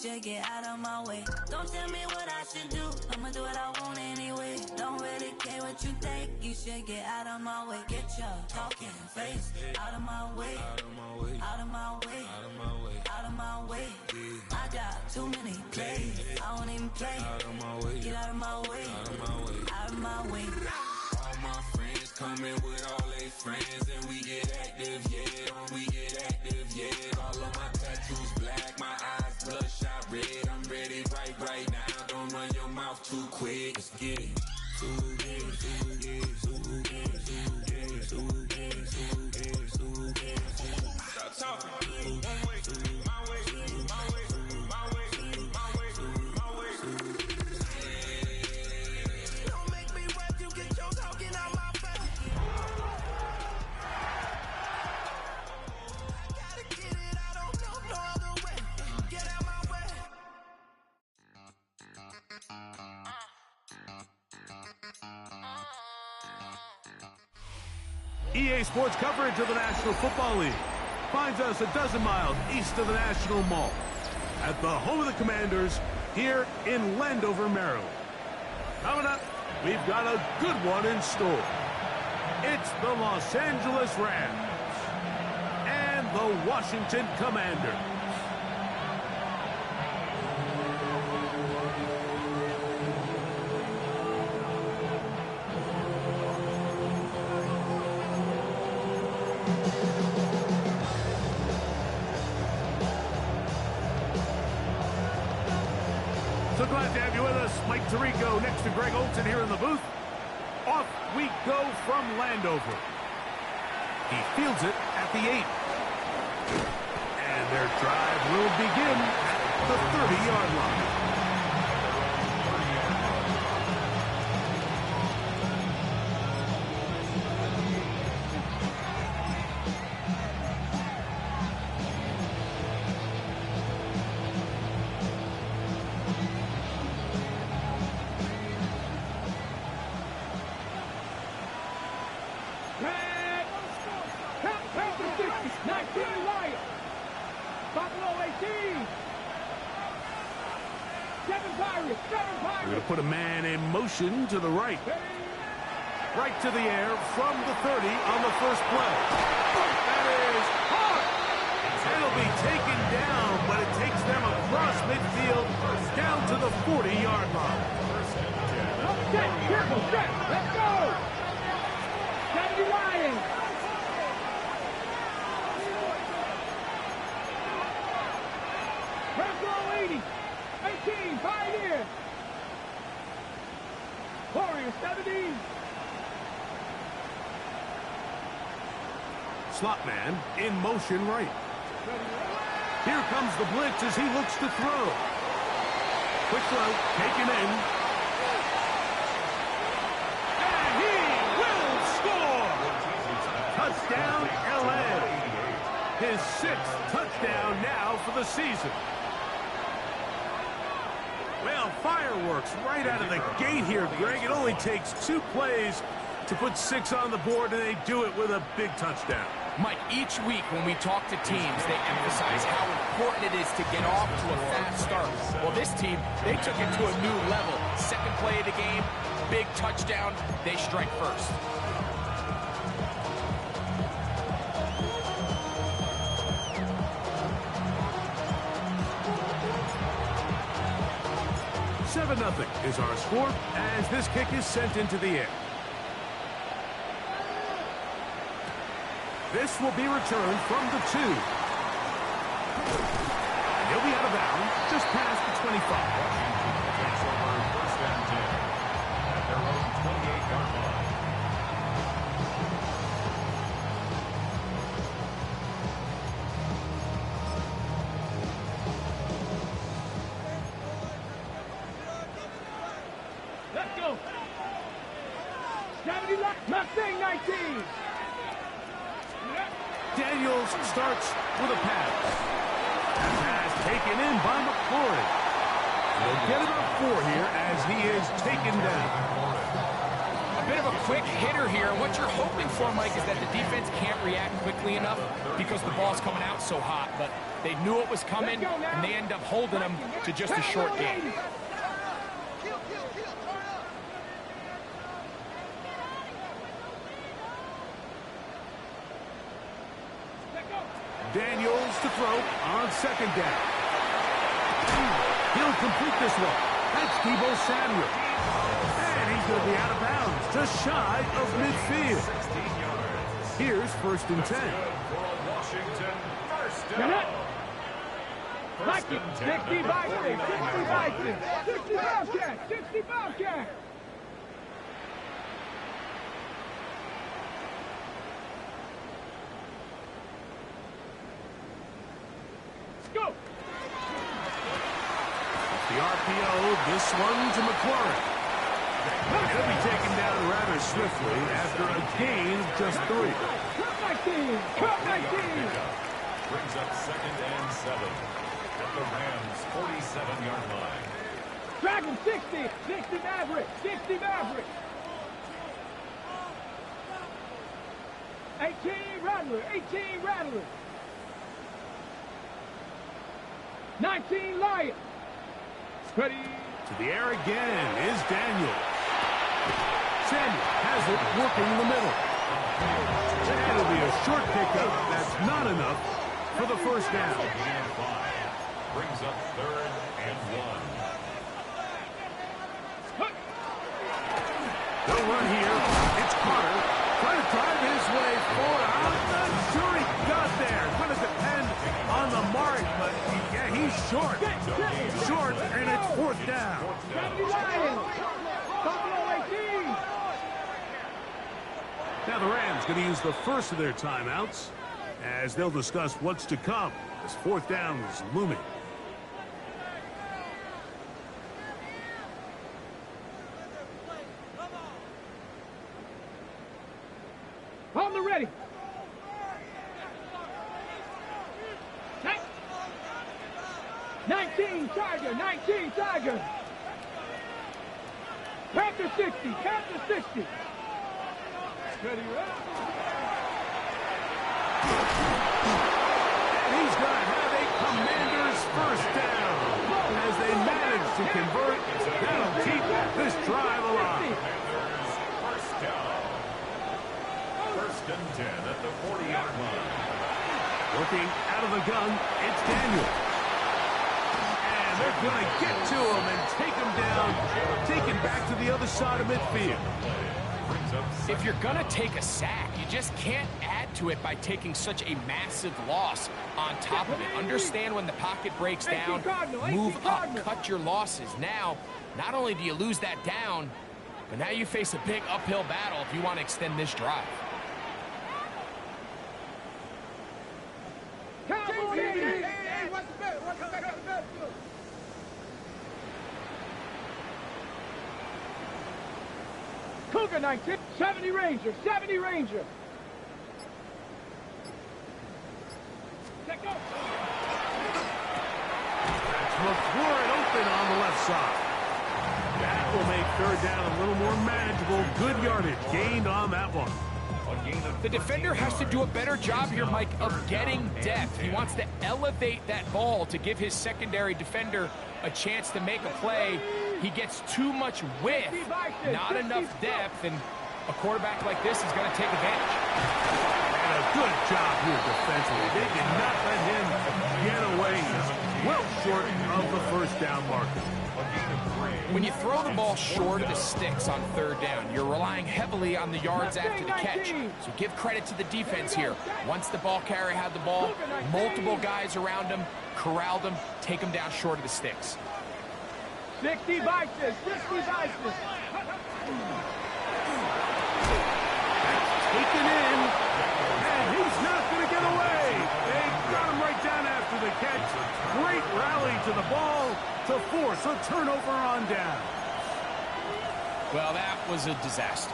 should get out of my way. Don't tell me what I should do, I'ma do what I want anyway. Don't really care what you think, you should get out of my way. Get your talking face out of my way, out of my way, out of my way, out of my way, out of my way. I got too many plays, I won't even play. Out of my way, get out of my way, out of my way, out of my way. All my friends coming with all their friends, and we get active, yeah, we get active, yeah. All of my tattoos black, my eyes bloodshot red. I'm ready right now. Don't run your mouth too quick. Let's get it. Stop talking. One way, my way, my way, my way, my way, my way. Don't make me rap, you get your talking out my face. Gotta get it, I don't know no other way. Get out my way. EA Sports coverage of the National Football League finds us a dozen miles east of the National Mall at the home of the Commanders here in Landover, Maryland. Coming up, we've got a good one in store. It's the Los Angeles Rams and the Washington Commanders. So glad to have you with us. Mike Tirico next to Greg Olson here in the booth. Off we go from Landover. He fields it at the 8. And their drive will begin at the 30-yard line. We're going to put a man in motion to the right. Right to the air from the 30 on the first play. That is hard. It'll be taken down, but it takes them across midfield down to the 40-yard line. Careful, set, let's go! 70 Lions. Press roll 80. 18, Pioneer. Warrior 70. Slot man in motion right. Here comes the blitz as he looks to throw. Quick throw, taken in. And he will score! Touchdown, LA. His 6th touchdown now for the season. Well, fireworks right out of the gate here, Greg. It only takes 2 plays to put 6 on the board, and they do it with a big touchdown. Mike, each week when we talk to teams, they emphasize how important it is to get off to a fast start. Well, this team, they took it to a new level. Second play of the game, big touchdown, they strike first. Nothing is our score as this kick is sent into the air. This will be returned from the 2. And he'll be out of bounds just past the 25. Takes over first and 10 at their own 28-yard line. Let's go. 70 Mustang 19. Daniels starts with a pass. That pass taken in by McClory. He'll get about 4 here as he is taken down. A bit of a quick hitter here. And what you're hoping for, Mike, is that the defense can't react quickly enough because the ball's coming out so hot. But they knew it was coming, and they end up holding them to just a short game. Daniels to throw on second down. He'll complete this one. That's Deebo Samuel. And he's going to be out of bounds, just shy of midfield. Here's 1st and 10. Washington, first down. Like it. 60 Vikings. 60 Vikings. 60 Bobcats. 60 Bobcats. Go. The RPO, this one to McLaurin. He'll be taken down rather swiftly after a gain of just 3. Cut my team. Cut my team. Brings up 2nd and 7 at the Rams' 47-yard line. Dragon 60. 60 Maverick. 60 Maverick. 18 Rattler. 18 Rattler. 19 Lion. Ready. To the air again is Daniel. Samuel has it working in the middle. And it'll be a short pickup. That's not enough for the first down. And 5 brings up 3rd and 1. They'll run here. It's Carter trying to drive his way forward. I'm not sure he got there. Going to depend on the mark, but yeah, he's short. Short, and it's 4th down. 70 Lions. Buffalo 18. Now the Rams going to use the first of their timeouts as they'll discuss what's to come as 4th down is looming. On the ready. 19 Tiger. 19 Tiger. Panther 60. Panther 60. Ready, And he's going to have a Commander's first down as they manage to convert. That'll keep this drive alive. First down. 1st and 10 at the 40-yard line. Working out of the gun, it's Daniel. And they're going to get to him and take him down, take him back to the other side of midfield. If you're going to take a sack, you just can't add to it by taking such a massive loss on top of it. Understand when the pocket breaks down, move up, cut your losses. Now, not only do you lose that down, but now you face a big uphill battle if you want to extend this drive. Cougar 19. 70 Ranger. 70 Ranger. Check go. That's McLaurin open on the left side. That will make 3rd down a little more manageable. Good yardage gained on that one. The defender has to do a better job here, Mike, of getting depth. He wants to elevate that ball to give his secondary defender a chance to make a play. He gets too much width, not enough depth, and a quarterback like this is going to take advantage. And a good job here defensively. They did not let him get away. Well short of the first down marker. When you throw the ball short of the sticks on 3rd down, you're relying heavily on the yards after the catch. So give credit to the defense here. Once the ball carrier had the ball, multiple guys around him, corralled him, take him down short of the sticks. 60 Vikings. 60 Vikings. Taken in, and he's not going to get away. They got him right down after the catch. Great rally to the ball to force a turnover on down. Well, that was a disaster.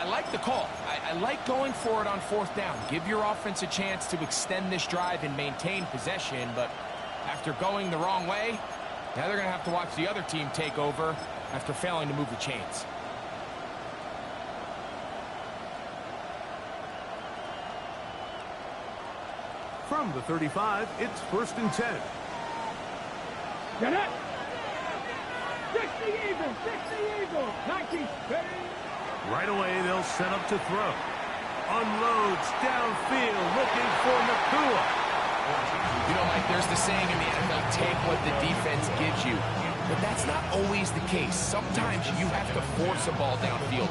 I like the call. I like going for it on 4th down. Give your offense a chance to extend this drive and maintain possession, but after going the wrong way, now they're going to have to watch the other team take over after failing to move the chains. From the 35, it's 1st and 10. Get it. 60 Eagles, 60 Eagles. 19. Right away, they'll set up to throw. Unloads downfield, looking for Nacua. You know, Mike, there's the saying in the NFL, take what the defense gives you. But that's not always the case. Sometimes you have to force a ball downfield.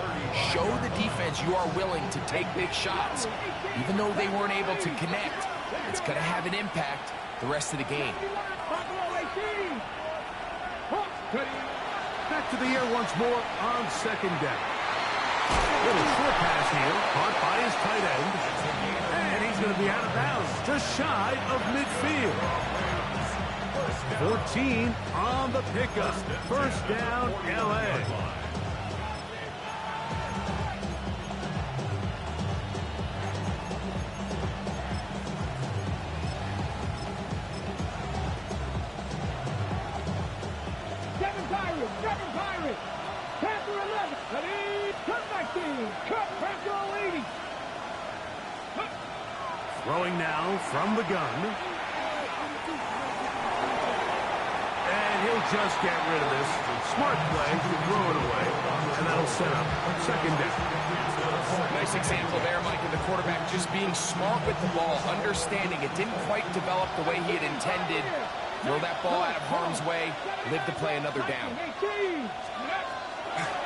Show the defense you are willing to take big shots. Even though they weren't able to connect, it's going to have an impact the rest of the game. Back to the air once more on 2nd down. Little short pass here, caught by his tight end. And he's going to be out of bounds, just shy of midfield. 14 on the pickup. 1st down, L.A. Seven Pirates. Panther 11. Ready? Cut back team. Cut. Panther 80. Throwing now from the gun. And he'll just get rid of this. Smart play to throw it away. And that'll set up 2nd down. Nice example there, Mike, of the quarterback just being smart with the ball, understanding it didn't quite develop the way he had intended. Throw that ball out of harm's way, live to play another down.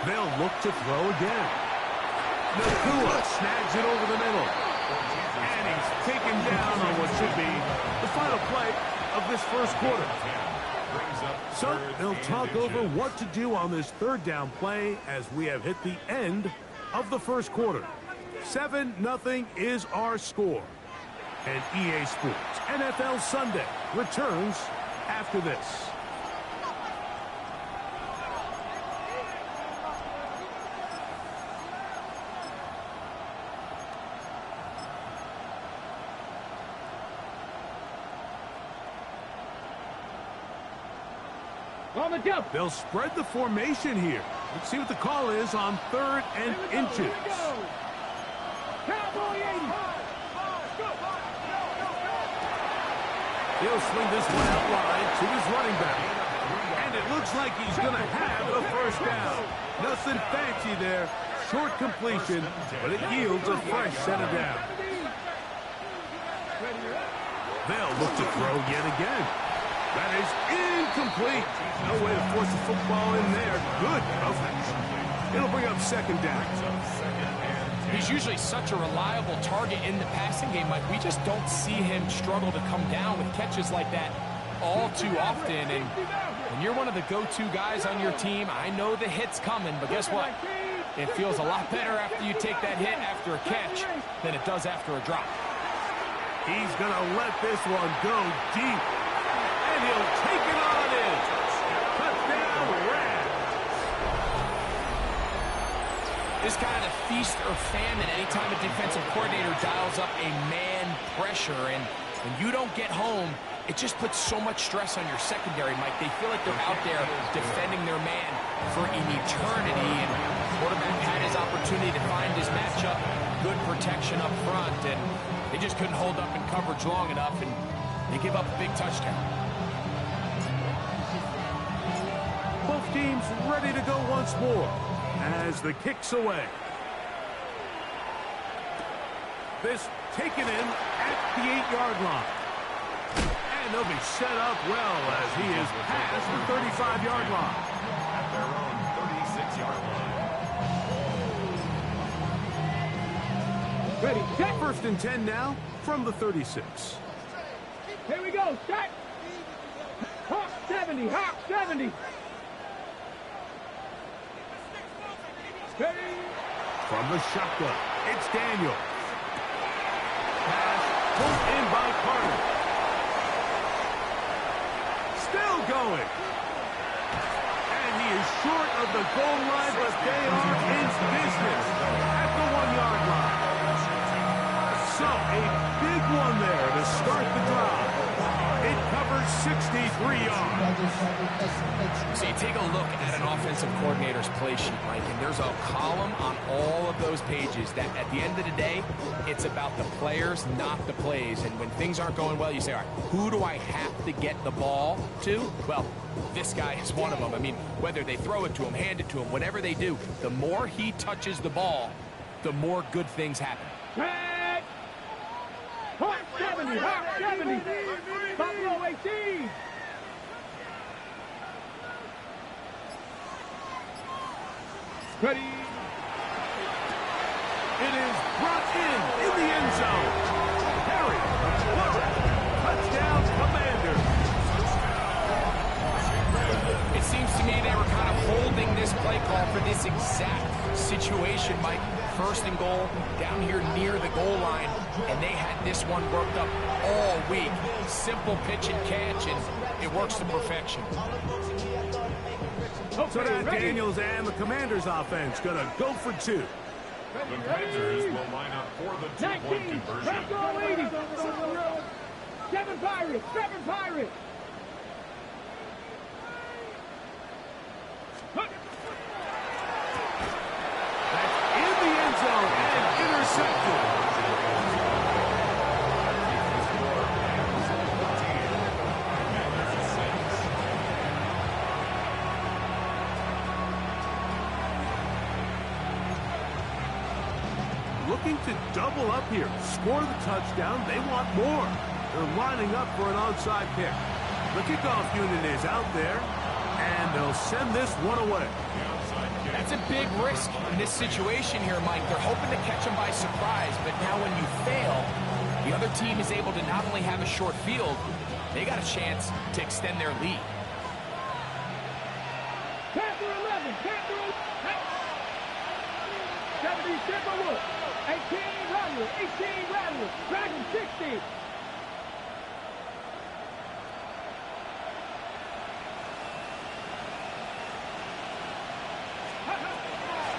They'll look to throw again. Nacua snags it over the middle. And he's taken down on what should be the final play of this 1st quarter. So they'll talk over what to do on this 3rd down play as we have hit the end of the 1st quarter. 7-0 is our score. And EA Sports NFL Sunday returns after this. On the jump. They'll spread the formation here. Let's see what the call is on 3rd and inches. Cowboy 80. He'll swing this one out wide to his running back. And it looks like he's going to have a 1st down. Nothing fancy there. Short completion, but it yields a fresh set of downs. They'll look to throw yet again. That is incomplete. No way to force the football in there. Good coverage. It'll bring up 2nd down. He's usually such a reliable target in the passing game. Like, we just don't see him struggle to come down with catches like that all too often. And when you're one of the go-to guys on your team, I know the hit's coming, but guess what? It feels a lot better after you take that hit after a catch than it does after a drop. He's going to let this one go deep. And he'll take it on in. Touchdown, Rams. This kind of feast or famine anytime a defensive coordinator dials up a man pressure. And when you don't get home, it just puts so much stress on your secondary, Mike. They feel like they're out there defending their man for an eternity. And the quarterback had his opportunity to find his matchup. Good protection up front. And they just couldn't hold up in coverage long enough. And they give up a big touchdown. Both teams ready to go once more as the kick's away. This taken in at the 8-yard line. And they'll be set up well as he is past the 35-yard line. At their own 36-yard line. Ready, set. 1st and 10 now from the 36. Here we go, set. Hawk 70, Hawk 70. Ready. From the shotgun, it's Daniel. Pass pulled in by Carter. Still going. And he is short of the goal line, but they are in business at the 1-yard line. So a big one there to start the drive. It covers 63 yards. So you take a look at an offensive coordinator's play sheet, Mike, and there's a column on all of those pages that at the end of the day, it's about the players, not the plays. And when things aren't going well, you say, all right, who do I have to get the ball to? Well, this guy is one of them. I mean, whether they throw it to him, hand it to him, whatever they do, the more he touches the ball, the more good things happen. Hot 70, hot 70. Buffalo 18. Ready. It is brought in the end zone. Harry Flores, touchdown Commanders. It seems to me they were kind of holding this play call for this exact situation, Mike. First and goal, down here near the goal line, and they had this one worked up all week. Simple pitch and catch, and it works to perfection. So that Daniels and the Commanders offense gonna go for two. The Commanders will line up for the two-point 19, conversion. Bronco 80. 7 Pirates, 7 Pirates. In the end zone and intercepted. Looking to double up here. Score the touchdown. They want more. They're lining up for an onside kick. The kickoff unit is out there, and they'll send this one away. That's a big risk in this situation here, Mike. They're hoping to catch them by surprise, but now when you fail, the other team is able to not only have a short field, they got a chance to extend their lead. Panther 11, Panther 70 Timberwood, 18 Rattler, 18 Rattler, Dragon 60.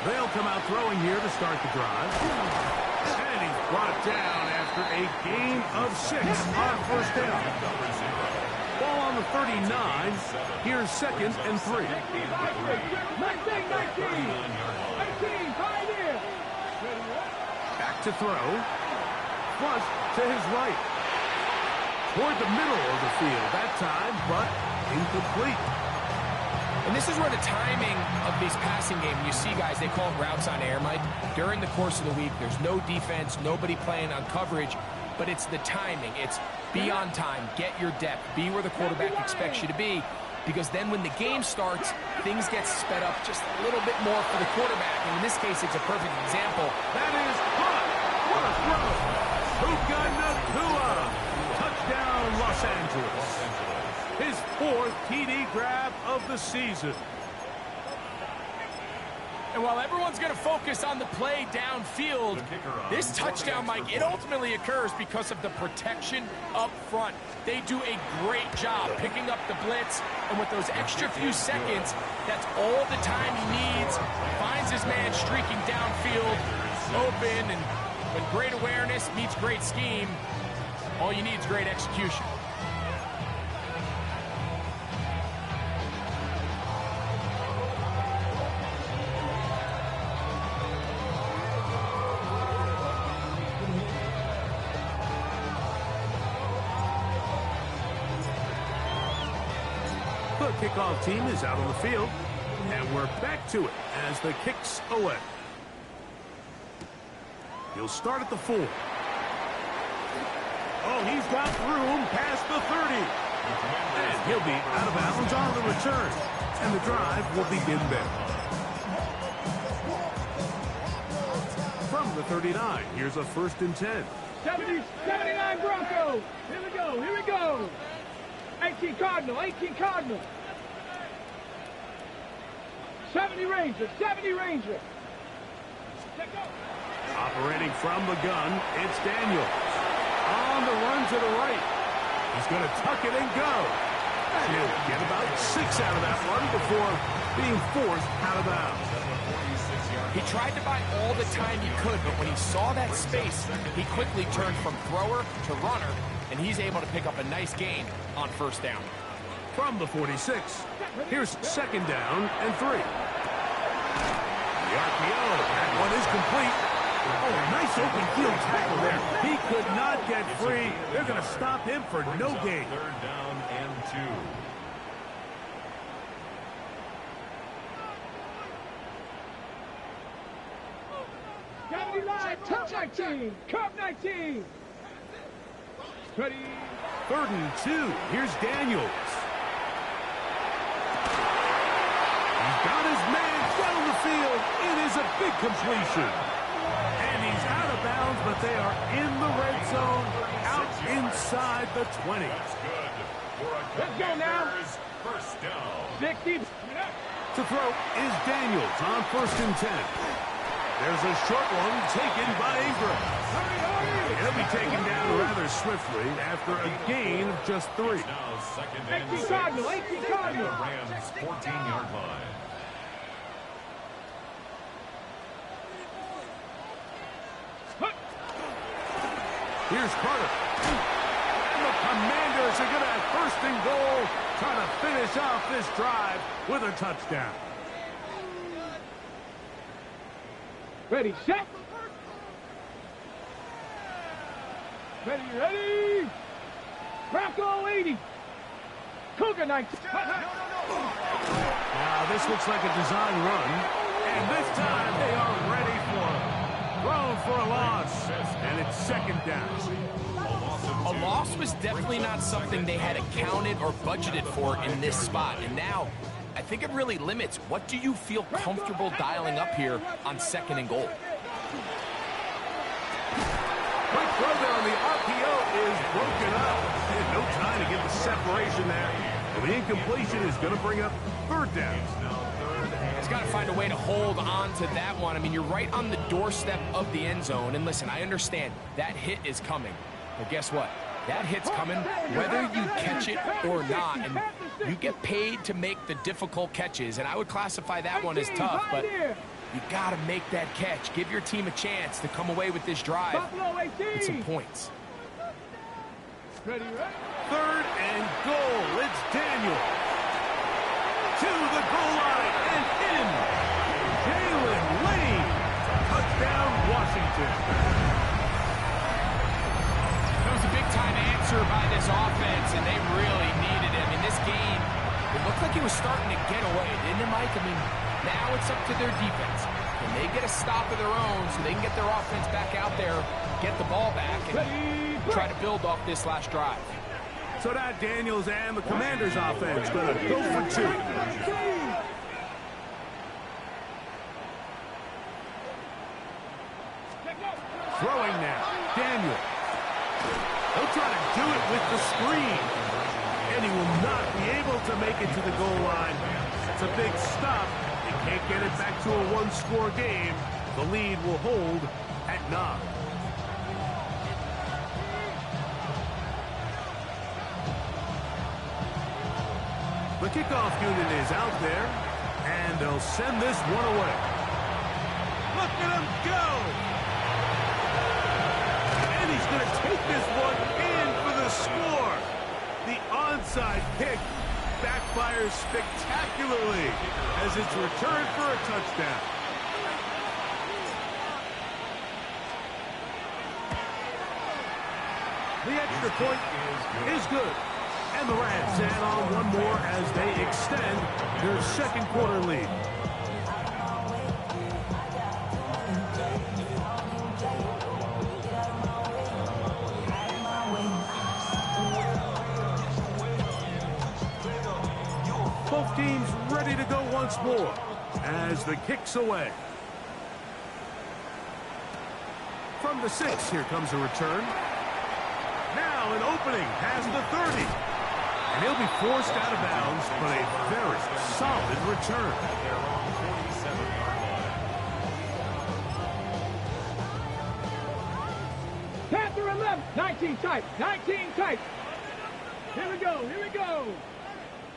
They'll come out throwing here to start the drive. And he's brought down after a gain of 6 on first down. Ball on the 39. Here's 2nd and 3. 19, 18, Pioneer. Back to throw. Flush to his right. Toward the middle of the field that time, but incomplete. And this is where the timing of these passing game, you see guys, they call them routes on air, Mike. During the course of the week, there's no defense, nobody playing on coverage, but it's the timing. It's be on time, get your depth, be where the quarterback expects you to be, because then when the game starts, things get sped up just a little bit more for the quarterback. And in this case, it's a perfect example. That is hot. What a throw. Puka Nacua. Touchdown, Los Angeles. His 4th TD grab of the season. And while everyone's going to focus on the play downfield, this touchdown, Mike, it ultimately occurs because of the protection up front. They do a great job picking up the blitz, and with those extra few seconds, that's all the time he needs. Finds his man streaking downfield, open, and when great awareness meets great scheme, all you need is great execution. The kickoff team is out on the field, and we're back to it as the kick's away. He'll start at the 4. Oh, he's got room past the 30. And he'll be out of bounds on the return, and the drive will begin there. From the 39, here's a 1st and 10. 79 Broncos. Here we go, here we go. 18 Cardinal, 18 Cardinal. 70 Ranger, 70 Ranger. Operating from the gun, it's Daniels. On the run to the right. He's going to tuck it and go. And he'll get about 6 out of that one before being forced out of bounds. He tried to buy all the time he could, but when he saw that space, he quickly turned from thrower to runner and he's able to pick up a nice gain on first down. From the 46, here's second down and 3. The RPO, that one is complete. Oh, nice open field tackle there. He could not get free. They're going to stop him for no gain. Third down and 2. Cup 19. Cup 19. Ready. Third and 2. Here's Daniels. He's got his man down the field. It is a big completion. And he's out of bounds, but they are in the red zone, out inside the 20. That's good. Let's go now. First down. 60. To throw is Daniels on first and 10. There's a short one taken by Ingram. He'll be taken down rather swiftly after a gain of just 3. Now second and 18 6. Cardinal, 18 Cardinal. The Rams 14-yard line. Here's Carter. And the Commanders are going to have first and goal, trying to finish off this drive with a touchdown. Ready, set. Ready. Bronco 80. Cougar 19. Now this looks like a design run, and this time they are ready for it. Thrown for a loss, and it's second down. A loss was definitely not something they had accounted or budgeted for in this spot. And now, I think it really limits what do you feel comfortable dialing up here on second and goal. Quick throw there on the RPO is broken up. No time to get the separation there. And the incompletion is going to bring up third down. He's got to find a way to hold on to that one. I mean, you're right on the doorstep of the end zone. And listen, I understand that hit is coming. But guess what? That hit's coming whether you catch it or not. And you get paid to make the difficult catches. And I would classify that one as tough. But you got to make that catch. Give your team a chance to come away with this drive with some points. Ready. Third and goal. It's Daniel. To the goal line and in. Jalen Lane. Touchdown, Washington. That was a big-time answer by this offense, and they really needed it. I mean, this game, it looked like it was starting to get away, didn't it, Mike? I mean, now it's up to their defense. Can they get a stop of their own so they can get their offense back out there, get the ball back, and try to build off this last drive? So that Daniels and the Commanders offense going to go for 2. Throwing now. Daniel. He'll try to do it with the screen. And he will not be able to make it to the goal line. It's a big stop. They can't get it back to a one-score game. The lead will hold at 9. The kickoff unit is out there, and they'll send this one away. Look at him go! And he's going to take this one in for the score. The onside kick backfires spectacularly as it's returned for a touchdown. The extra point is good. And the Rams add on one more as they extend their second quarter lead. Both teams ready to go once more as the kick's away. From the 6, here comes a return. Now an opening has the 30. And he'll be forced out of bounds, but a very solid return. Panther 11. 19 tight. 19 tight. Here we go.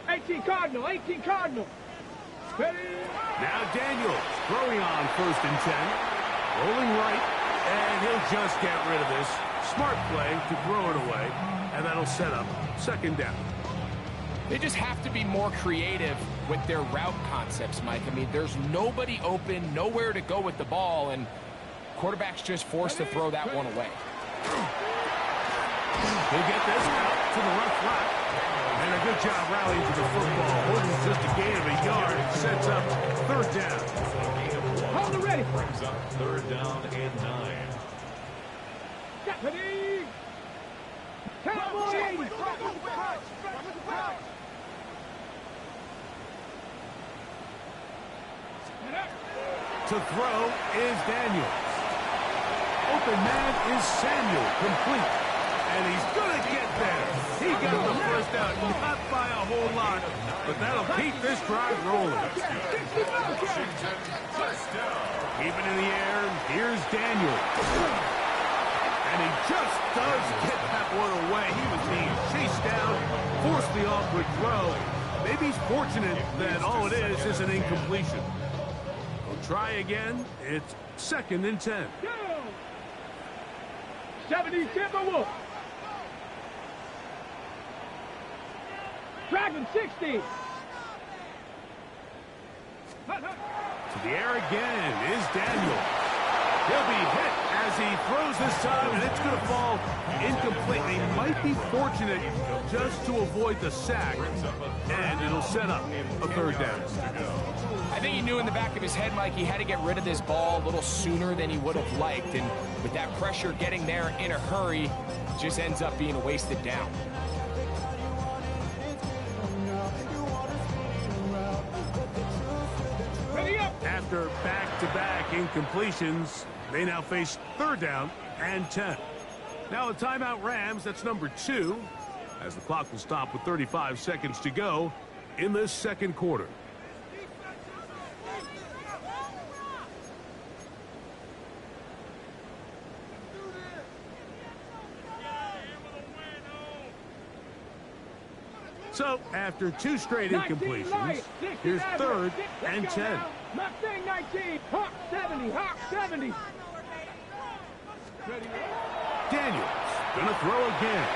18 Cardinal. 18 Cardinal. Ready. Now Daniels throwing on first and 10. Rolling right, and he'll just get rid of this. Smart play to throw it away. And that'll set up second down. They just have to be more creative with their route concepts, Mike. I mean, there's nobody open, nowhere to go with the ball, and quarterback's just forced to throw that one away. He'll get this out to the left flat. And a good job rallying to the football. Holding just a gain of a yard. It sets up third down. Hold it ready. Brings up third down and 9. Deputy. Cowboys. To throw is Daniels. Open man is Samuel, complete. And he's going to get there. He got the first out, not by a whole lot, but that'll keep this drive rolling. Keeping in the air, here's Daniel. And he just does get that one away. He was being chased down, forced the awkward throw. Maybe he's fortunate that all it is an incompletion. We'll try again. It's second and 10. 70 Timberwolves. Dragon 60. To the air again is Daniel. He'll be hit as he throws this time, and it's going to fall incomplete. He might be fortunate just to avoid the sack, and it'll set up a third down. I think he knew in the back of his head, Mike, he had to get rid of this ball a little sooner than he would have liked, and with that pressure getting there in a hurry, it just ends up being a wasted down. After back-to-back incompletions, they now face third down and 10. Now a timeout Rams, that's number 2, as the clock will stop with 35 seconds to go in this second quarter. So, after 2 straight incompletions, here's third and 10. Mustang 19, Hawk 70, Hawk 70. Daniels gonna throw again.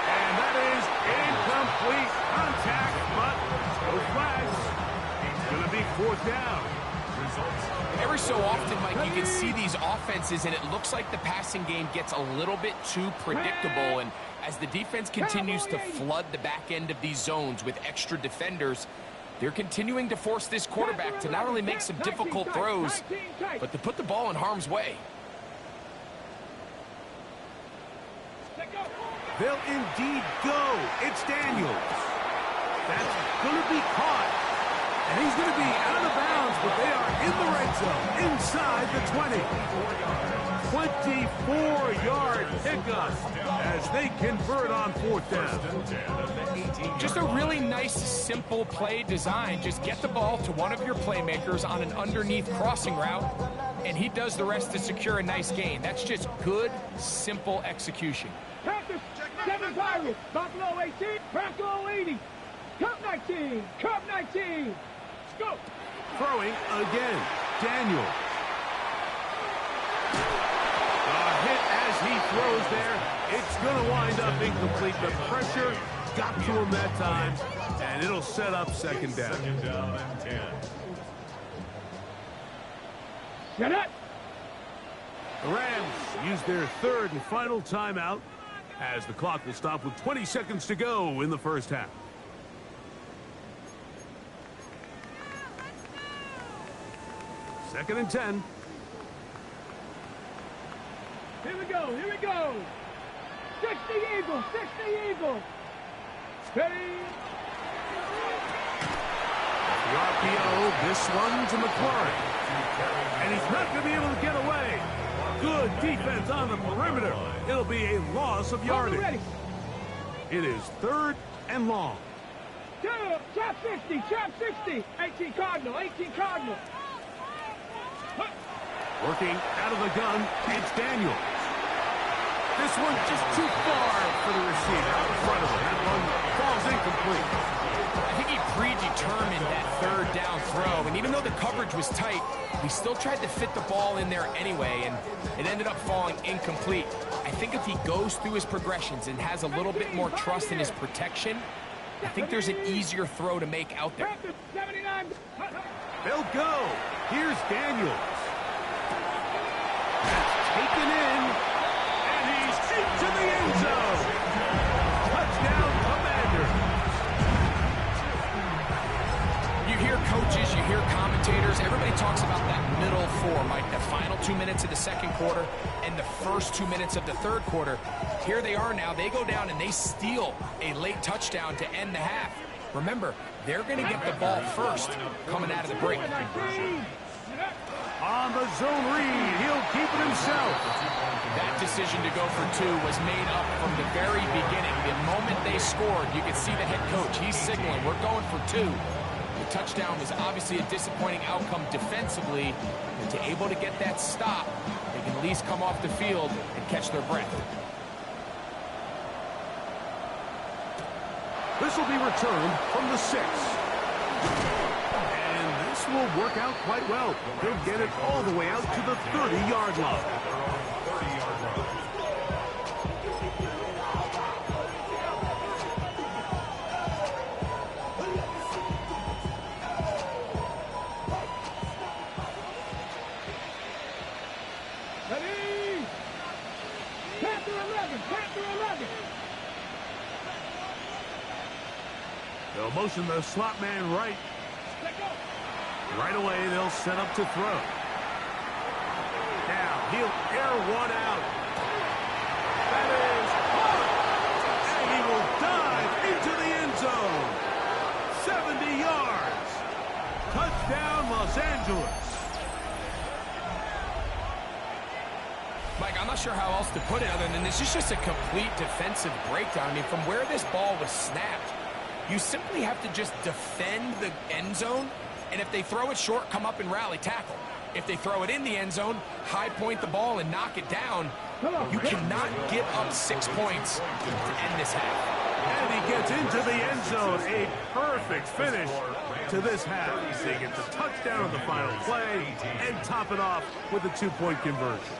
And that is incomplete contact, but no flags. It's gonna be fourth down. Every so often, Mike, you can see these offenses, and it looks like the passing game gets a little bit too predictable, and as the defense continues to flood the back end of these zones with extra defenders, they're continuing to force this quarterback to not only make some difficult throws, but to put the ball in harm's way. They'll indeed go. It's Daniels. That's going to be caught. And he's going to be out of bounds, but they are in the red zone, inside the 20. 24-yard pickup as they convert on fourth down. Just a really nice, simple play design. Just get the ball to one of your playmakers on an underneath crossing route, and he does the rest to secure a nice gain. That's just good, simple execution. Panthers, 7 Pirates, Buffalo 18, Bronco 80, Cup 19, Cup 19. Let's go. Throwing again, Daniel. Hit as he throws there. It's going to wind up incomplete. The pressure got to him that time, and it'll set up second down. Second down and 10. Get it. The Rams use their third and final timeout as the clock will stop with 20 seconds to go in the first half. Second and 10. Here we go, here we go. 60 Eagles, 60 Eagles. Steady. The RPO, this one to McLaurin. And he's not going to be able to get away. Good defense on the perimeter. It'll be a loss of yardage. It is third and long. Trap 60, trap 60. 18 Cardinal, 18 Cardinal. Working out of the gun, it's Daniel. This one just too far for the receiver out in front of him. That one falls incomplete. I think think he predetermined that third down throw, and even though the coverage was tight, he still tried to fit the ball in there anyway, and it ended up falling incomplete. I think if he goes through his progressions and has a little bit more trust in his protection, I think there's an easier throw to make out there. They'll go. Here's Daniels. That's taken in, and he's into the end zone. Touchdown, Commanders. You hear coaches, you hear commentators, everybody talks about that middle four, Mike, the final 2 minutes of the second quarter and the first 2 minutes of the third quarter. Here they are now. They go down and they steal a late touchdown to end the half. Remember, they're going to get the ball first coming out of the break. On the zone read, he'll keep it himself. That decision to go for two was made up from the very beginning. The moment they scored, you could see the head coach. He's signaling, we're going for two. The touchdown was obviously a disappointing outcome defensively, but to able to get that stop, they can at least come off the field and catch their breath. This will be returned from the 6. And this will work out quite well. He'll get it all the way out to the 30-yard line. Ready? Panther 11, Panther 11. They'll motion the slot man right. Right away, they'll set up to throw. Now, he'll air one out. That is caught. And he will dive into the end zone. 70 yards. Touchdown, Los Angeles. Mike, I'm not sure how else to put it other than this is just a complete defensive breakdown. I mean, from where this ball was snapped, you simply have to just defend the end zone, and if they throw it short, come up and rally tackle. If they throw it in the end zone, high point the ball and knock it down. You cannot give up 6 points to end this half. And he gets into the end zone. A perfect finish to this half. They get the touchdown on the final play and top it off with a 2-point conversion.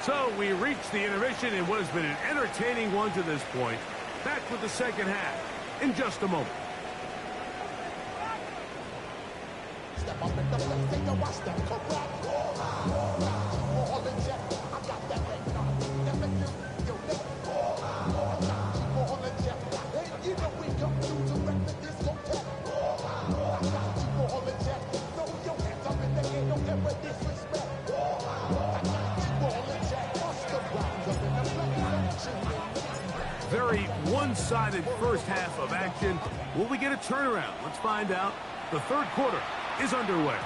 So we reach the intermission in what has been an entertaining one to this point. Back with the second half in just a moment. Step up in the place, take a watch them come back. All in check, I got that thing. Never you, yo, never. All in check. Hey, you know we come through to wreck the discotheque. I got you all in check. Throw your hands up in the air, don't ever disrespect. I got you all in check. Bust the rounds up in the place. Very one-sided first half of action. Will we get a turnaround? Let's find out. The third quarter is underway.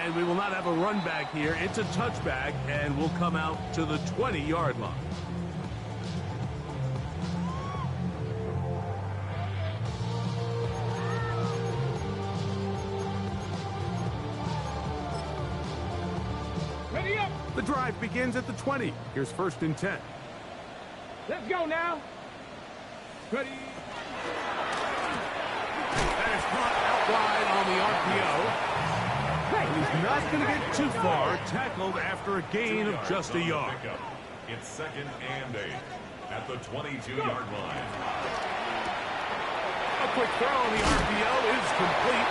And we will not have a run back here. It's a touchback, and we'll come out to the 20-yard line. Ready up. The drive begins at the 20. Here's 1st and 10. Let's go now. Ready. That is caught out wide on the RPO. And he's not going to get too far. Tackled after a gain of just a yard. It's 2nd and 8 at the 22-yard line. A quick throw on the RPO is complete.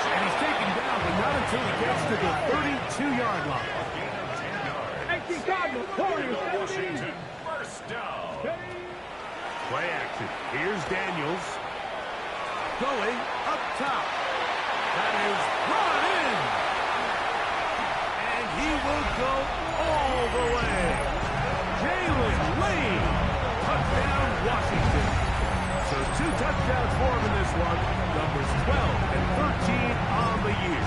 And he's taken down, but not until he gets to the 32-yard line. 18 Cardinals. Warriors. Washington, first down. Play action. Here's Daniels. Going up top. That is brought in. And he will go all the way. Jalen Lane. Touchdown, Washington. So 2 touchdowns for him in this one. Numbers 12 and 13 on the year.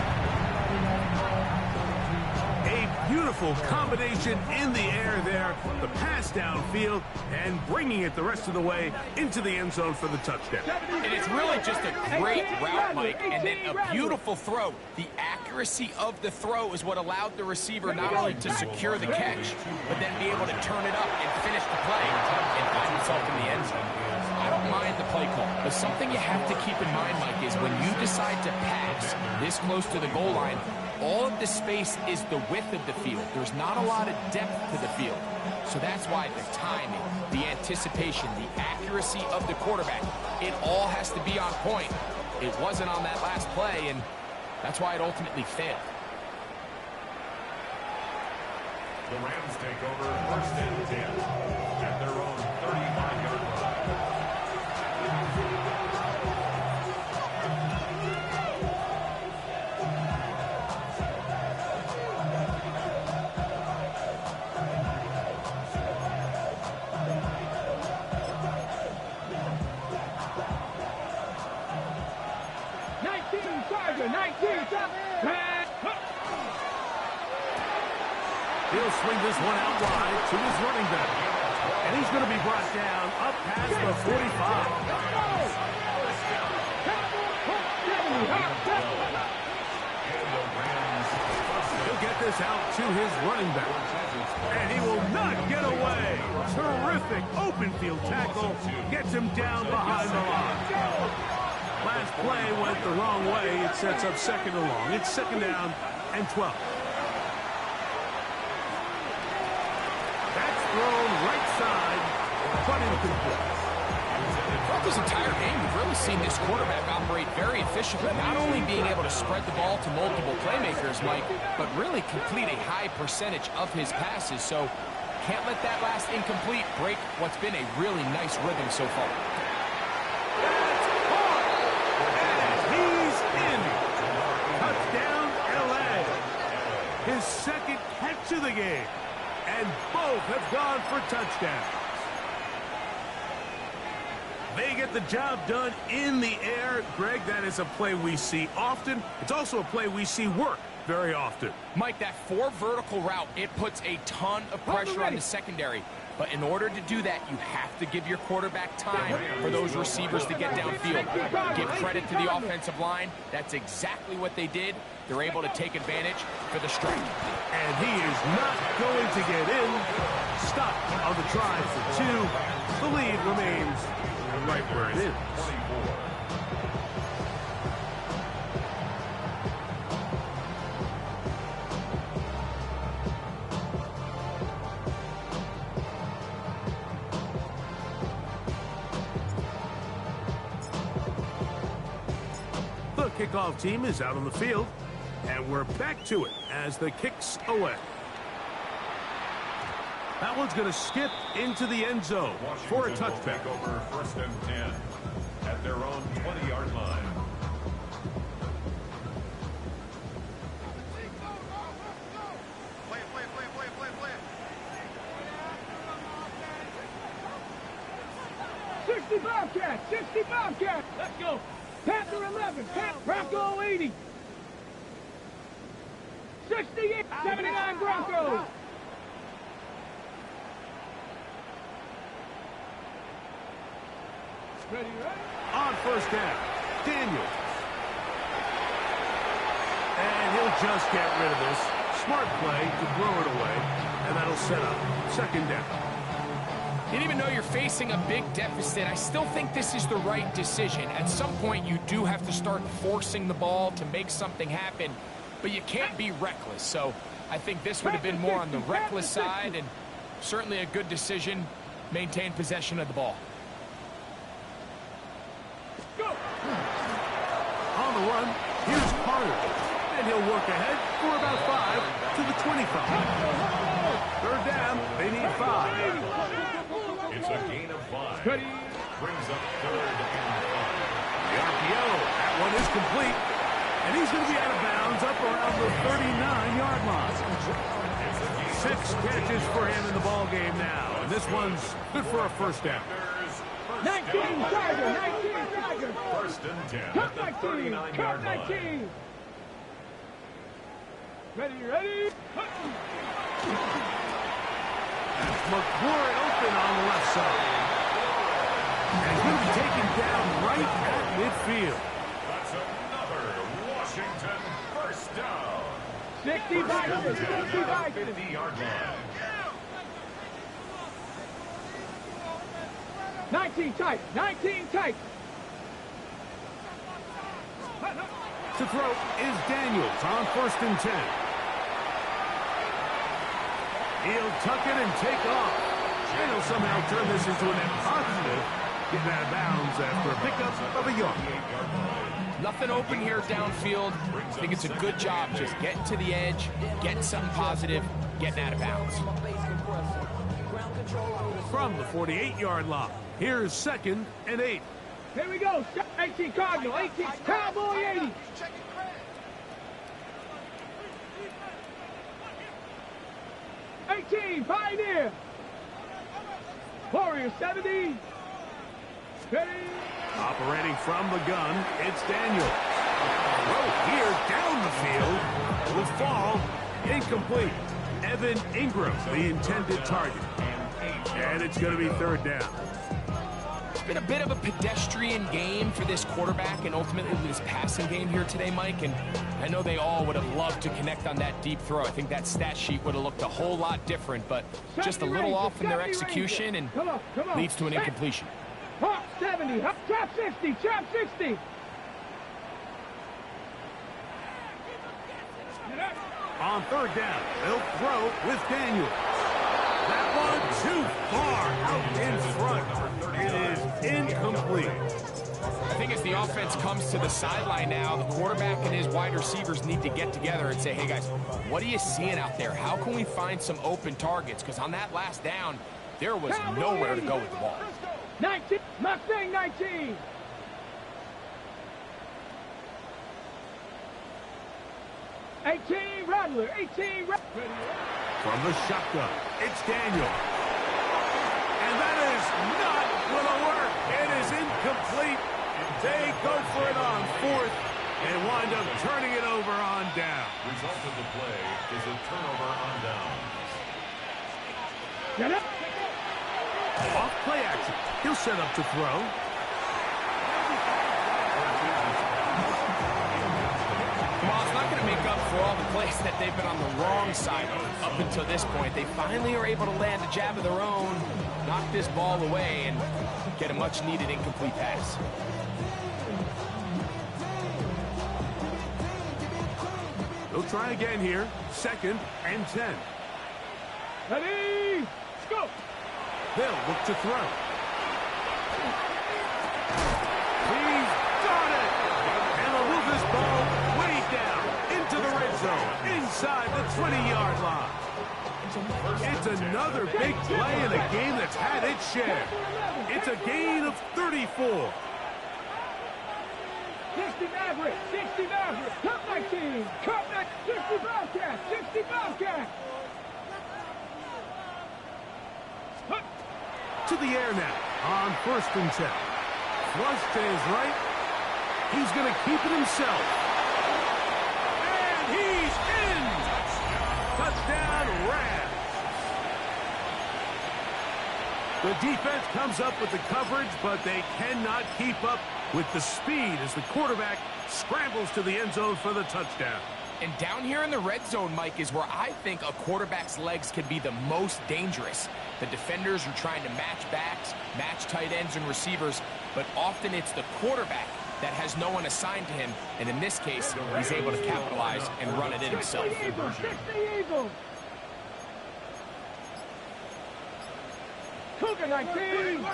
A beautiful combination in the air there. The pass downfield and bringing it the rest of the way into the end zone for the touchdown. And it's really just a great route, Mike, and then a beautiful throw. The accuracy of the throw is what allowed the receiver not only to secure the catch, but then be able to turn it up and finish the play and find himself in the end zone. don't mind the play call, but something you have to keep in mind, Mike, is when you decide to pass this close to the goal line, all of the space is the width of the field. There's not a lot of depth to the field. So that's why the timing, the anticipation, the accuracy of the quarterback, it all has to be on point. It wasn't on that last play, and that's why it ultimately failed. The Rams take over 1st and 10 at their own 35-yard line. He'll swing this one out wide to his running back. And he's going to be brought down up past the 45. He'll get this out to his running back. And he will not get away. Terrific open field tackle. Gets him down behind the line. Last play went the wrong way. It sets up 2nd and long. It's 2nd down and 12. Thrown right side, but incomplete. Throughout this entire game, we've really seen this quarterback operate very efficiently, not only being able to spread the ball to multiple playmakers, Mike, but really complete a high percentage of his passes. So can't let that last incomplete break what's been a really nice rhythm so far. That's caught, and he's in. Touchdown, LA. His 2nd catch of the game. And both have gone for touchdowns. They get the job done in the air. Greg, that is a play we see often. It's also a play we see work very often. Mike, that 4 vertical route, it puts a ton of pressure on the secondary. But in order to do that, you have to give your quarterback time for those receivers to get downfield. Give credit to the offensive line. That's exactly what they did. They're able to take advantage for the strike. And he is not going to get in. Stopped on the try for 2. The lead remains right where it is. 24. The kickoff team is out on the field, and we're back to it as the kick's away. That one's going to skip into the end zone for a touchback. Take over 1st and 10 at their own 20-yard line. Bobcat, 60 Bobcat. Let's go. Panther 11, Bronco 80. 68, 79 Broncos. Ready? On 1st down, Daniels. And he'll just get rid of this. Smart play to throw it away, and that'll set up 2nd down. And even though you're facing a big deficit, I still think this is the right decision. At some point, you do have to start forcing the ball to make something happen, but you can't be reckless. So I think this would have been more on the reckless side, and certainly a good decision. Maintain possession of the ball. Go. On the run, here's Carter. And he'll work ahead for about 5 to the 25. 3rd down, they need 5. It's a gain of 5. Ready. Brings up 3rd and 5. The RPO, that one is complete. And he's going to be out of bounds up around the 39-yard line. 6 catches for him in the ball game now. And this one's good for a 1st down. 19 Tiger, 19 Tiger. 1st and 10 Cut at the 19, 39-yard cut line. 19. Ready. McLaurin open on the left side. And he'll be taken down right at midfield. That's another Washington 1st down. 60 Vikings, 60 Vikings. 50-yard line. 19 tight. 19 tight. To throw is Daniels on 1st and 10. He'll tuck it and take off. And he'll somehow turn this into a net positive, getting out of bounds after a pickup of a yard. Nothing open here downfield. I think it's a good job just getting to the edge, getting something positive, getting out of bounds. From the 48-yard line, here's 2nd and 8. Here we go. 18 Cardinal. 18 Cowboy 80. Pioneer. Warrior 70. Ready. Operating from the gun, it's Daniels. Throw here down the field will fall incomplete. Evan Ingram, the intended target. And it's going to be 3rd down. It's been a bit of a pedestrian game for this quarterback and ultimately this passing game here today, Mike. And I know they all would have loved to connect on that deep throw. I think that stat sheet would have looked a whole lot different, but just a little off in their execution and leads to an incompletion. Hawk 70, trap 60, trap 60. On 3rd down, they'll throw with Daniels. That one too far out in front. It is incomplete. I think as the offense comes to the sideline now, the quarterback and his wide receivers need to get together and say, hey guys, what are you seeing out there? How can we find some open targets? Because on that last down, there was nowhere to go with the ball. 19, Mustang 19. Rattler, 18 Rattler. From the shotgun, it's Daniel. And that is not going to work. It is incomplete. They go for it on 4th and wind up turning it over on down. Result of the play is a turnover on down. Get up. Off play action. He'll set up to throw. Well, it's not going to make up for all the plays that they've been on the wrong side of up until this point. They finally are able to land a jab of their own, knock this ball away, and get a much-needed incomplete pass. They'll try again here. 2nd and 10. Ready, go. They'll look to throw. He's got it! And they'll move this ball way down into the red zone, inside the 20-yard line. It's another big play in a game that's had its share. It's a gain of 34. 60 Maverick, 60 Maverick, Cup 19, Cup 19, 60 Bobcat, 60 Bobcat. To the air now on 1st and 10. Flush to his right. He's going to keep it himself. And he's in! Touchdown, Rams. The defense comes up with the coverage, but they cannot keep up with the speed as the quarterback scrambles to the end zone for the touchdown. And down here in the red zone, Mike, is where I think a quarterback's legs can be the most dangerous. The defenders are trying to match backs, match tight ends and receivers, but often it's the quarterback that has no one assigned to him, and in this case, he's able to capitalize and run it in himself. 60 Eagles. Cougar 19.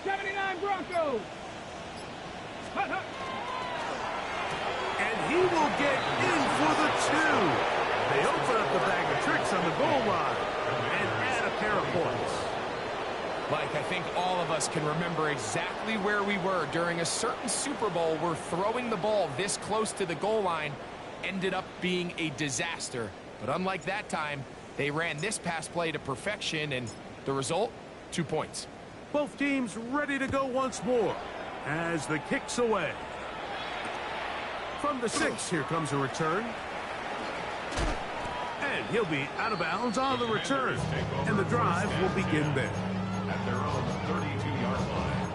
79 Broncos. And he will get in for the 2. They open up the bag of tricks on the goal line and add a pair of points. Mike, I think all of us can remember exactly where we were during a certain Super Bowl where throwing the ball this close to the goal line ended up being a disaster. But unlike that time, they ran this pass play to perfection, and the result, 2 points. Both teams ready to go once more as the kick's away. From the 6, here comes a return. And he'll be out of bounds on the return. And the drive will begin there. At their own 32-yard line.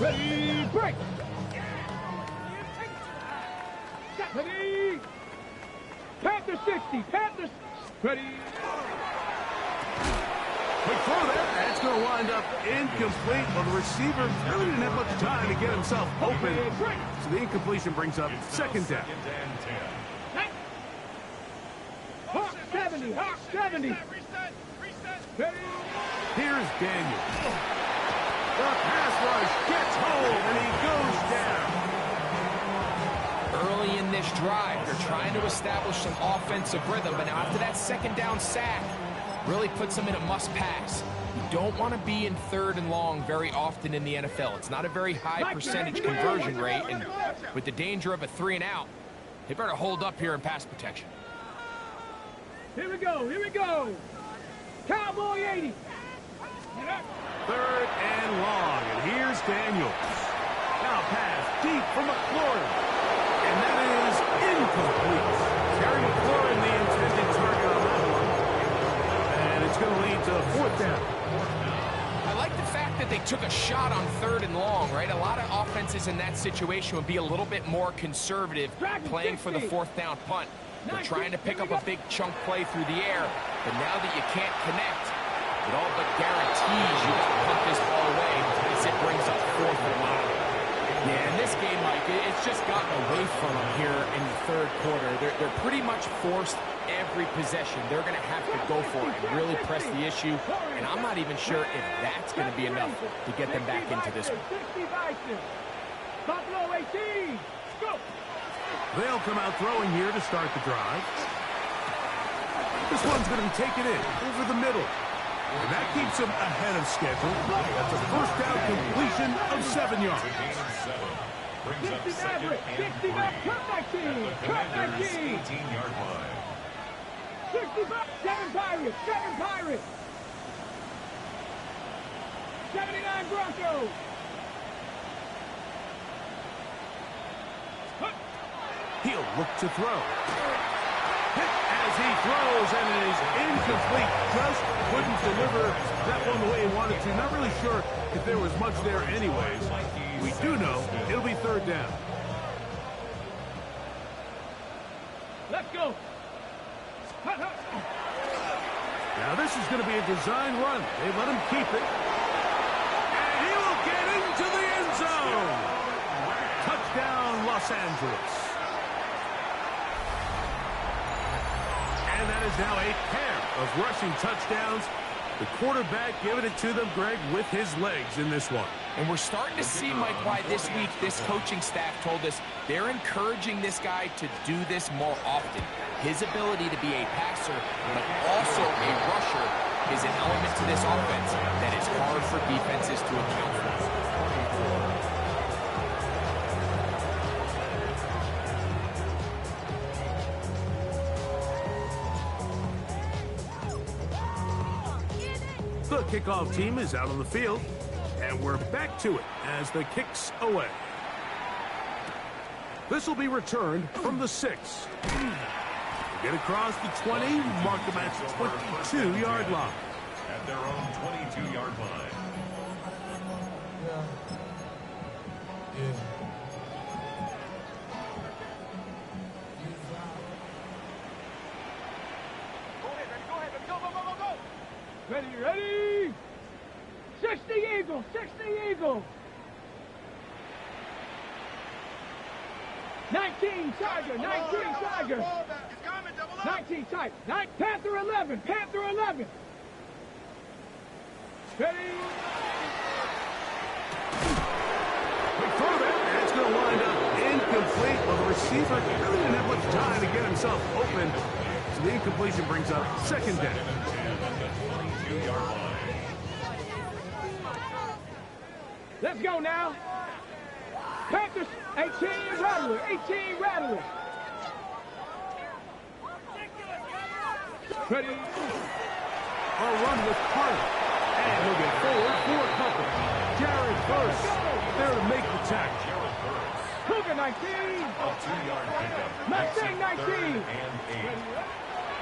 Ready, break. Ready. Panther 60. Panther Ready. Quick throw there. That's going to wind up incomplete. Well, the receiver really didn't have much time to get himself open. So the incompletion brings up second down. Second and 10. Hawk 70. Hawk 70. Ready. Here's Daniel. The pass rush gets home, and he goes down. Early in this drive, they're trying to establish some offensive rhythm, but now after that second down sack, really puts them in a must-pass. You don't want to be in third and long very often in the NFL. It's not a very high percentage conversion rate, and with the danger of a 3-and-out, they better hold up here in pass protection. Here we go. Here we go. Cowboy 80. Third and long, and here's Daniels. Now pass deep for McLaurin, and that is incomplete. Terry McLaurin, the intended target on that one, and it's going to lead to fourth down. I like the fact that they took a shot on third and long, right? A lot of offenses in that situation would be a little bit more conservative playing for the fourth down punt. They're trying to pick up a big chunk play through the air, but now that you can't connect, it all but guarantees you got to punt this ball away as it brings up fourth and long. Yeah, in this game, Mike, it's just gotten away from them here in the third quarter. They're pretty much forced every possession. They're going to have to go for it and really press the issue, and I'm not even sure if that's going to be enough to get them back into this one. Buffalo 18. Go. They'll come out throwing here to start the drive. This one's going to be taken in over the middle. And that keeps him ahead of schedule. That's a first down completion of 7 yards. Brings up 60 second Maverick. and 60 Maverick. Cut 19. Cut 19. 18-yard line. 65. 7 Pirates. 7 Pirates. 79 Broncos. He'll look to throw. Hit as he throws, and it is incomplete. Just couldn't deliver that one the way he wanted to. Not really sure if there was much there anyways. We do know it'll be third down. Let's go. Now this is going to be a design run. They let him keep it. And he will get into the end zone. Touchdown, Los Angeles. And that is now a pair of rushing touchdowns. The quarterback giving it to them, Greg, with his legs in this one. And we're starting to see, Mike, why this week this coaching staff told us they're encouraging this guy to do this more often. His ability to be a passer, but also a rusher, is an element to this offense that is hard for defenses to account for. The kickoff team is out on the field, and we're back to it as the kick's away. This will be returned from the 6. Get across the 20, mark them at the 22-yard line. At their own 22-yard line. Ready, ready. 60 Eagles, 60 Eagles. 19 Tiger, 19 Tiger. 19 Tiger, Panther 11, Panther 11. Ready. Quick throw there, and it's going to wind up incomplete. Well, the receiver really didn't have much time to get himself open. So the incompletion brings up second down. Let's go now. Panthers, 18 Rattler, 18 Rattler. Ready. A run with Carter. And he'll get forward for a couple. Jared Verse there to make the tackle. Cougar 19. Mustang 19.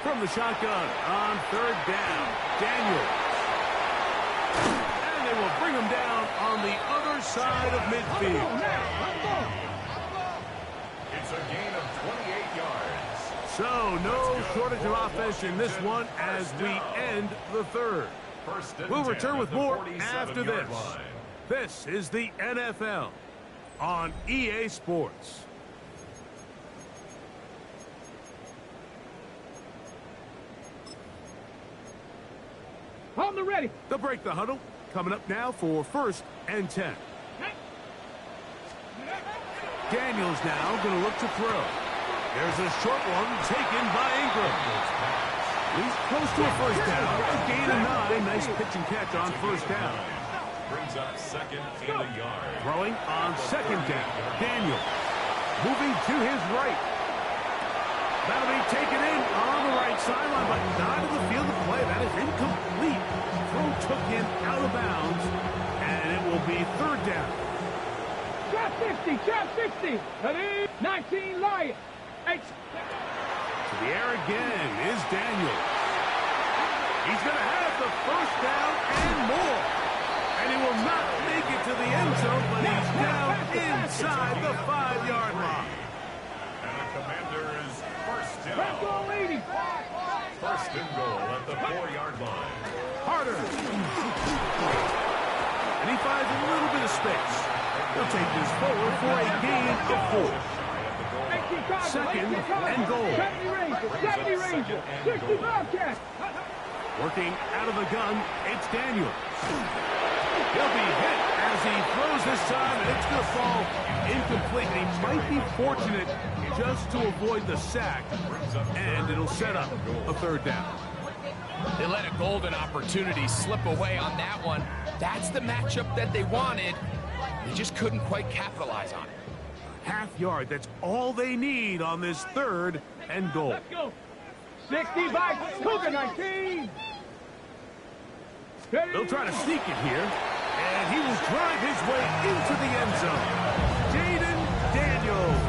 From the shotgun on third down, Daniels. And they will bring him down on the other side of midfield. It's a gain of 28 yards. So, no shortage of offense in this one as we end the third. We'll return with more after this. This is the NFL on EA Sports. On the ready. They'll break the huddle. Coming up now for 1st and 10. Daniels now going to look to throw. There's a short one taken by Ingram. He's close to a first down. A gain of 9. Nice pitch and catch on first down. Brings up 2nd and a yard. Throwing on 2nd down. Daniel moving to his right. That'll be taken in on the right sideline, but not in the field of play. That is incomplete. Throw took him out of bounds, and it will be 3rd down. Trap 60, trap 60. Ready? 19 Lions. To the air again is Daniel. He's going to have the first down and more. And he will not make it to the end zone, but he's down inside the 5-yard line. And the Commanders first down. Let's go, ladies. 1st and goal at the 4-yard line. Harder. And he finds a little bit of space. He'll take this forward for a gain of 4. 2nd and goal. 70 Ranger. 60 Bobcat. Working out of the gun, it's Daniel. He'll be hit as he throws this time, and it's going to fall incomplete. He might be fortunate just to avoid the sack, and it'll set up a 3rd down. They let a golden opportunity slip away on that one. That's the matchup that they wanted. They just couldn't quite capitalize on it. Half yard, that's all they need on this 3rd and goal. Let's go. 60 by Cougar 19. They'll try to sneak it here, and he will drive his way into the end zone. Jaden Daniels.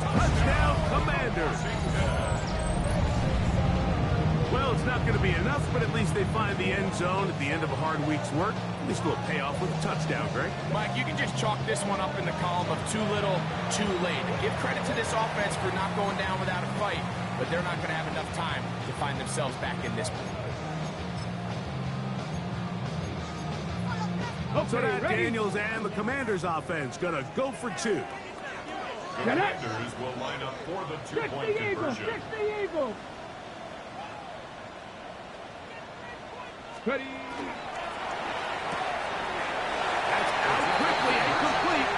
Touchdown, Commanders. Well, it's not going to be enough, but at least they find the end zone at the end of a hard week's work. At least we'll pay off with a touchdown, Greg. Mike, you can just chalk this one up in the column of too little, too late. Give credit to this offense for not going down without a fight, but they're not going to have enough time to find themselves back in this one. So now Daniels and the Commanders offense going to go for 2. The Commanders will line up for the 2-point conversion. 60 Eagles. Ready. That's out quickly and complete,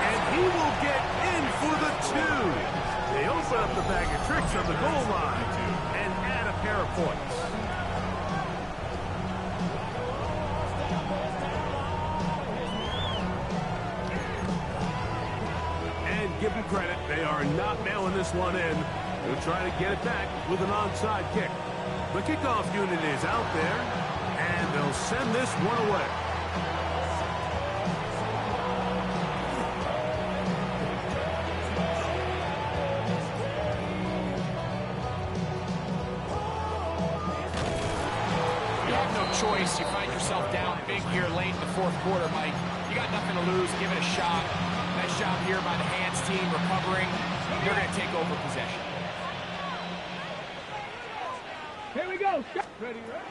and he will get in for the 2. They open up the bag of tricks on the goal line and add a pair of points. And give them credit, they are not mailing this one in. They'll try to get it back with an onside kick. The kickoff unit is out there, and they'll send this one away. You have no choice. You find yourself down big here late in the 4th quarter, Mike. You got nothing to lose. Give it a shot. Nice job here by the hands team recovering. They're going to take over possession. Here we go. Ready, ready.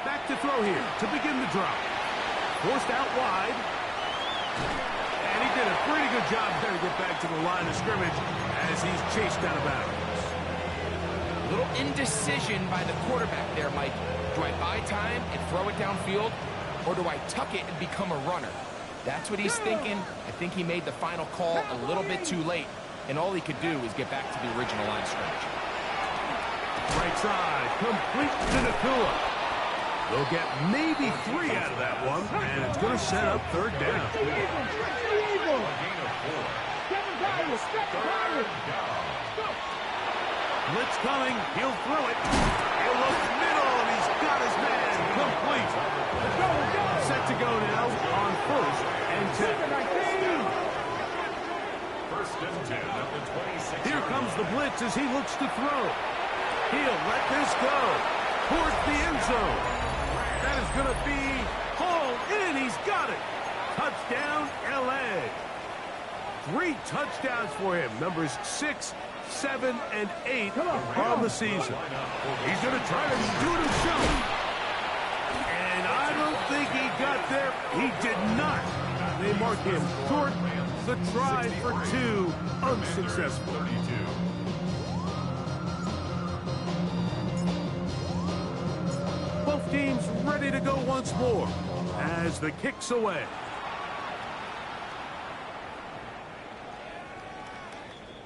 Back to throw here to begin the drop. Forced out wide. And he did a pretty good job there to get back to the line of scrimmage as he's chased out of bounds. A little indecision by the quarterback there, Mike. Do I buy time and throw it downfield, or do I tuck it and become a runner? That's what he's thinking. I think he made the final call a little bit too late, and all he could do is get back to the original line of scrimmage. Right side, complete to Nakua. They'll get maybe 3 out of that one, and it's going to set up 3rd down. Blitz coming, he'll throw it. He'll look middle, and he's got his man complete. Set to go now on 1st and 10. 1st and 10 at the 26. Here comes the blitz as he looks to throw. He'll let this go towards the end zone. That is going to be hauled in. He's got it. Touchdown, L.A. 3 touchdowns for him. Numbers 6, 7-8 on the season. He's going to try to do it himself. And I don't think he got there. He did not. They mark him short. The try for 2 unsuccessful. Both teams ready to go once more as the kick's away.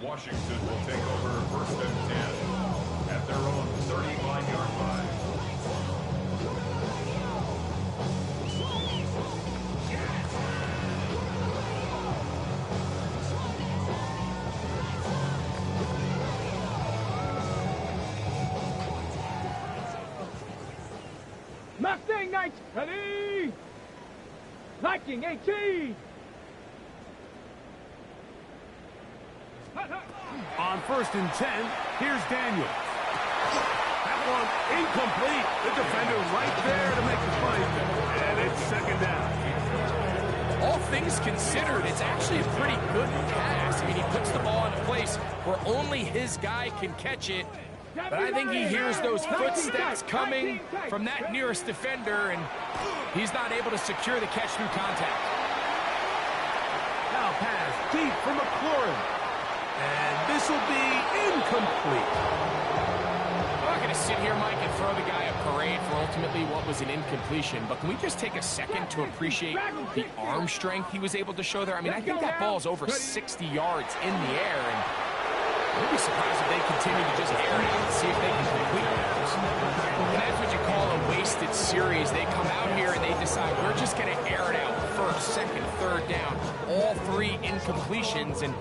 Washington will take over 1st and 10 at their own 35-yard line. Mustang 19, ready? Viking 18. On 1st and 10, here's Daniels. That one incomplete. The defender right there to make the fight. And it's 2nd down. All things considered, it's actually a pretty good pass. I mean, he puts the ball in a place where only his guy can catch it. But I think he hears those footsteps coming from that nearest defender, and he's not able to secure the catch through contact. Now pass deep for McLaurin. And this will be incomplete. I'm not going to sit here, Mike, and throw the guy a parade for ultimately what was an incompletion, but can we just take a second to appreciate the arm strength he was able to show there? I mean, I think that ball's over 60 yards in the air, and I'd be surprised if they continue to just air it out and see if they can complete those. And that's what you call a wasted series. They come out here and they decide, we're just going to air it out 1st, 2nd, 3rd down. All 3 incompletions, and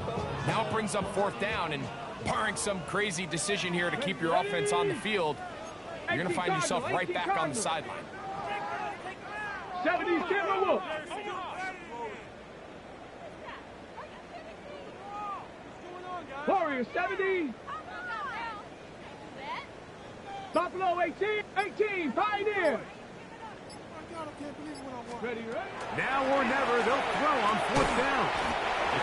now it brings up 4th down, and barring some crazy decision here to keep your offense on the field, you're going to find yourself right back on the sideline. 70s Timberwolves. Warriors 70. Buffalo 18, Pioneer. Ready, right? Now or never, they'll throw on 4th down.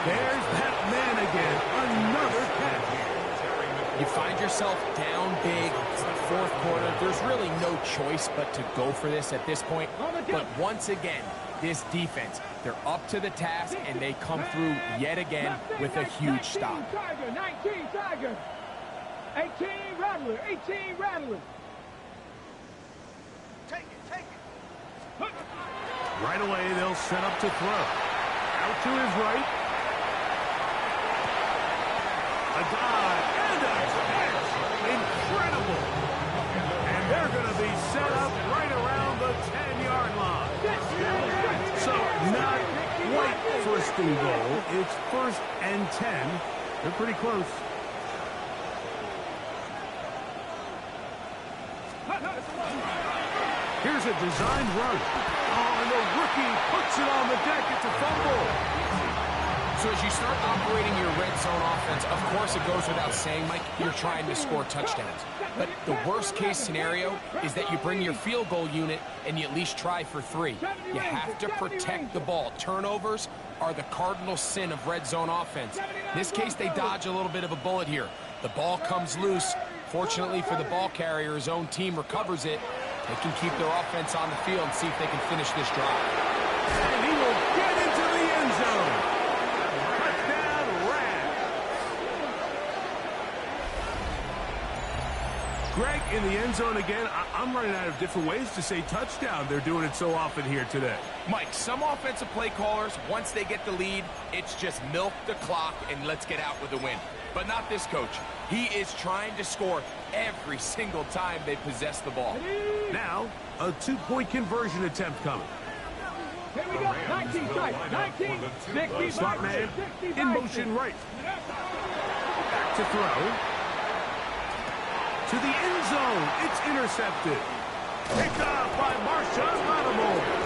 There's that man again. Another catch. You find yourself down big, it's the 4th quarter. There's really no choice but to go for this at this point. But once again, this defense, they're up to the task, and they come through yet again with a huge stop. 19 Tiger. 18 Rattler. 18 Rattler. Right away, they'll set up to throw. Out to his right. A dive and a catch. Incredible. And they're going to be set up right around the 10-yard line. So not quite 1st and goal. It's 1st and 10. They're pretty close. Here's a designed run. Oh, and the rookie puts it on the deck. It's a fumble. So as you start operating your red zone offense, of course it goes without saying, Mike, you're trying to score touchdowns. But the worst case scenario is that you bring your field goal unit and you at least try for 3. You have to protect the ball. Turnovers are the cardinal sin of red zone offense. In this case, they dodge a little bit of a bullet here. The ball comes loose. Fortunately for the ball carrier, his own team recovers it. They can keep their offense on the field and see if they can finish this drive. And he will get into the end zone. Touchdown, Rams. Greg, in the end zone again. I'm running out of different ways to say touchdown. They're doing it so often here today. Mike, some offensive play callers, once they get the lead, it's just milk the clock and let's get out with a win. But not this coach. He is trying to score every single time they possess the ball. Now, a 2-point conversion attempt coming. Here we go. 19 tight. 19. 60. Slot man in motion right. Back to throw. To the end zone. It's intercepted. Picked off by Marshawn Lattimore.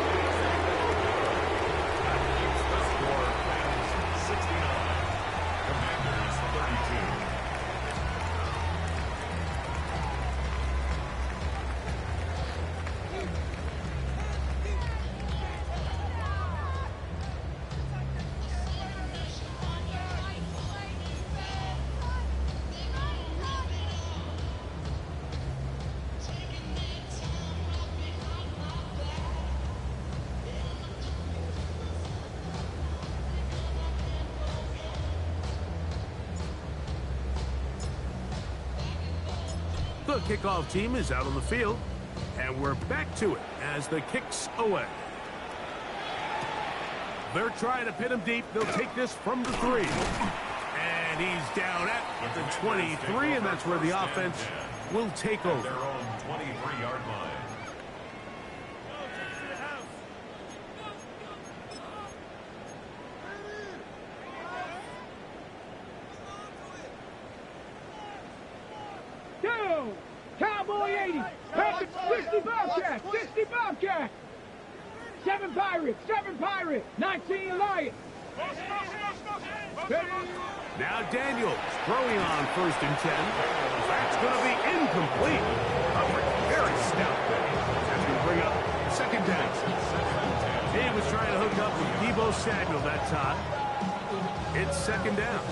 The kickoff team is out on the field, and we're back to it as the kick's away. They're trying to pin him deep. They'll take this from the 3. And he's down at the 23, and that's where the offense will take over. Their own 23-yard line. Cowboy 80. Patrick 60 Bobcat. 60 Bobcat. 7 Pirates. 7 Pirates. 19 Lions. Now Daniels throwing on 1st and 10. That's going to be incomplete. Coverage very stout there. That's going to bring up 2nd down. He was trying to hook up with Deebo Samuel that time. It's 2nd down.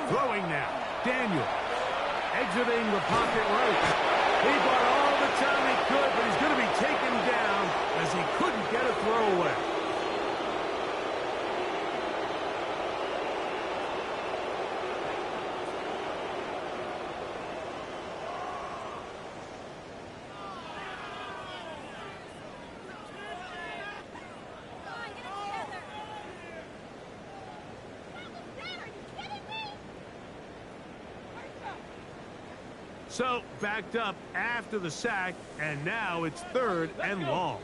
Throwing now. Daniel exiting the pocket right. He bought all the time he could, but he's going to be taken down as he couldn't get a throw away. So, backed up after the sack, and now it's 3rd and long.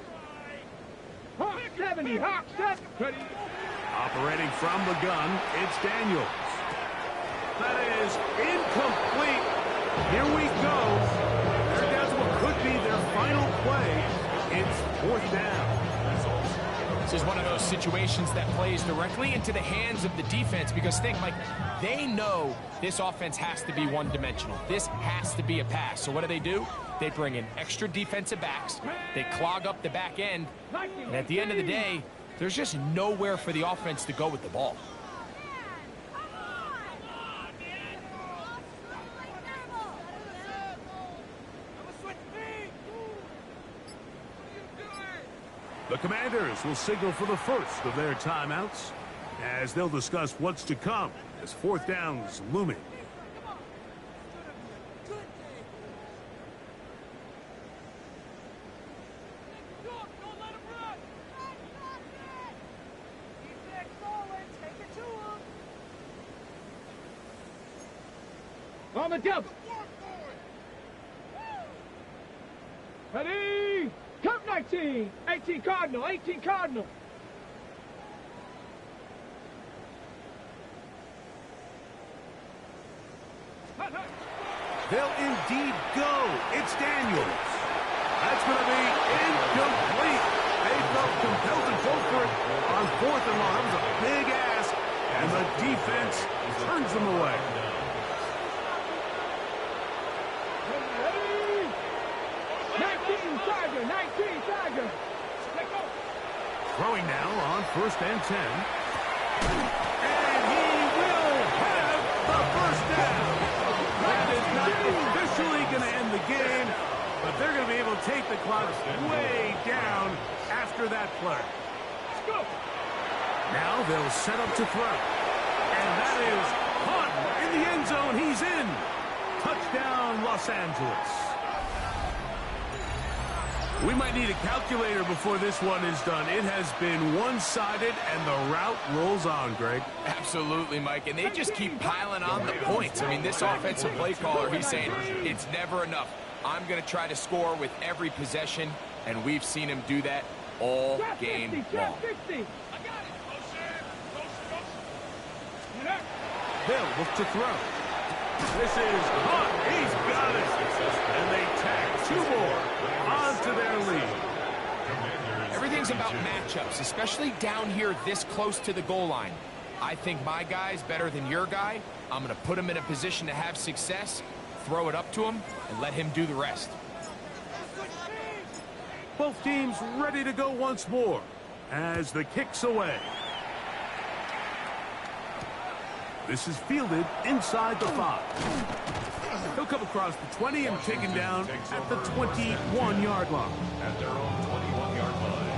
Hawk 70, Hawk 70. Operating from the gun, it's Daniels. That is incomplete. Here we go. They're down to what could be their final play. It's 4th down. This is one of those situations that plays directly into the hands of the defense because think, Mike, they know this offense has to be one-dimensional. This has to be a pass. So what do? They bring in extra defensive backs. They clog up the back end. And at the end of the day, there's just nowhere for the offense to go with the ball. The Commanders will signal for the first of their timeouts as they'll discuss what's to come as 4th down's looming. On the double. Ready? Count 19. 18 Cardinal. 18 Cardinal. They'll indeed go. It's Daniels. That's going to be incomplete. They felt compelled to go for it on 4th and long. That was a big ask, and the defense turns them away. Throwing now on 1st and 10. And he will have the 1st down. That is not officially going to end the game, but they're going to be able to take the clock way down after that play. Now they'll set up to throw. And that is caught in the end zone. He's in. Touchdown, Los Angeles. We might need a calculator before this one is done. It has been one-sided, and the route rolls on, Greg. Absolutely, Mike, and they just keep piling on the points. I mean, this offensive play caller, he's saying it's never enough. I'm going to try to score with every possession, and we've seen him do that all game long. They'll look to throw. This is caught. He's got it. And they tack 2 more onto their lead. Everything's about matchups, especially down here this close to the goal line. I think my guy's better than your guy. I'm going to put him in a position to have success, throw it up to him, and let him do the rest. Both teams ready to go once more as the kick's away. This is fielded inside the 5. He'll come across the 20 and taken down at the 21-yard line. At their own 21-yard line.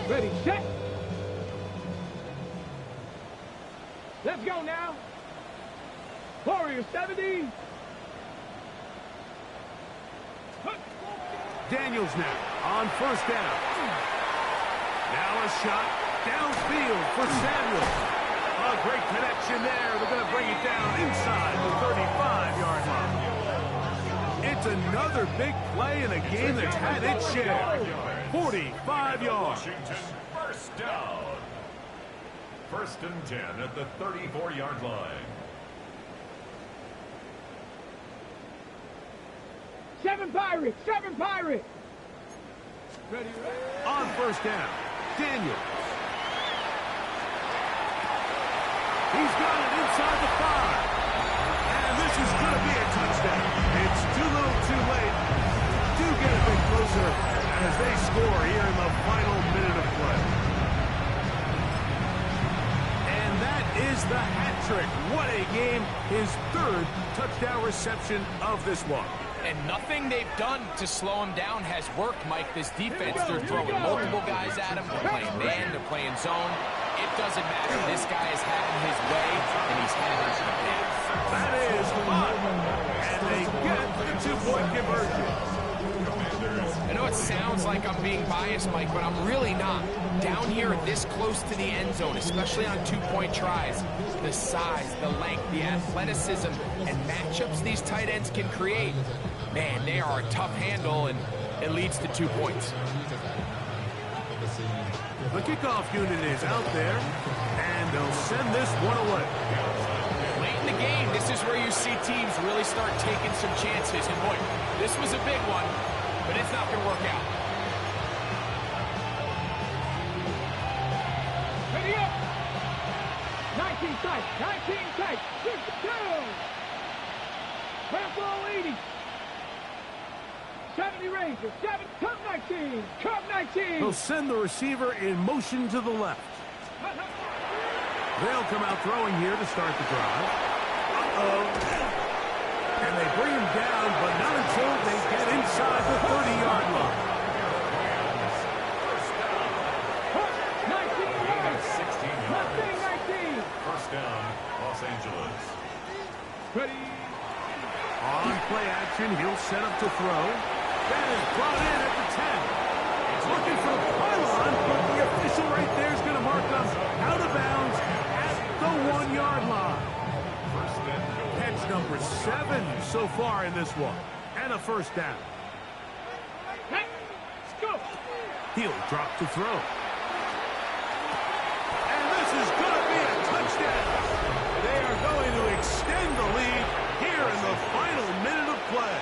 Ready, set. Let's go now. Warrior 70. Daniels now on first down. Now a shot downfield for Samuels. A great connection there. They're going to bring it down inside the 35-yard line. It's another big play in a game that's had its share. 45 yards. Washington, first down. First and 10 at the 34-yard line. 7 Pirates, 7 Pirates. Ready, On first down, Daniels. He's got it inside the 5. And this is going to be a touchdown. It's too little too late. Do get a bit closer as they score here in the final minute of play. And that is the hat trick. What a game. His 3rd touchdown reception of this one. And nothing they've done to slow him down has worked, Mike. This defense, they're throwing multiple guys at him. They're playing man, they're playing zone. It doesn't matter. This guy is having his way, and he's having his way. That is fun. And they get the 2-point conversion. I know it sounds like I'm being biased, Mike, but I'm really not. Down here this close to the end zone, especially on 2-point tries, the size, the length, the athleticism, and matchups these tight ends can create, man, they are a tough handle, and it leads to 2 points. The kickoff unit is out there, and they'll send this one away. Late in the game, this is where you see teams really start taking some chances, and boy, this was a big one, but it's not going to work out. ready up. 19 tight, 19 tight. 6 down. Pass all 80. 70 Rangers, 7, come 19, come 19. They'll send the receiver in motion to the left. They'll come out throwing here to start the drive. And they bring him down, but not until they get inside the 30-yard line. 19. First down, Los Angeles. Ready. On play action, he'll set up to throw. That is brought in at the 10. He's looking for the pylon, but the official right there is going to mark them out of bounds at the 1-yard line. First and goal. Catch number 7 so far in this one. And a first down. Hey, let's go. He'll drop to throw. And this is going to be a touchdown. They are going to extend the lead here in the final minute of play.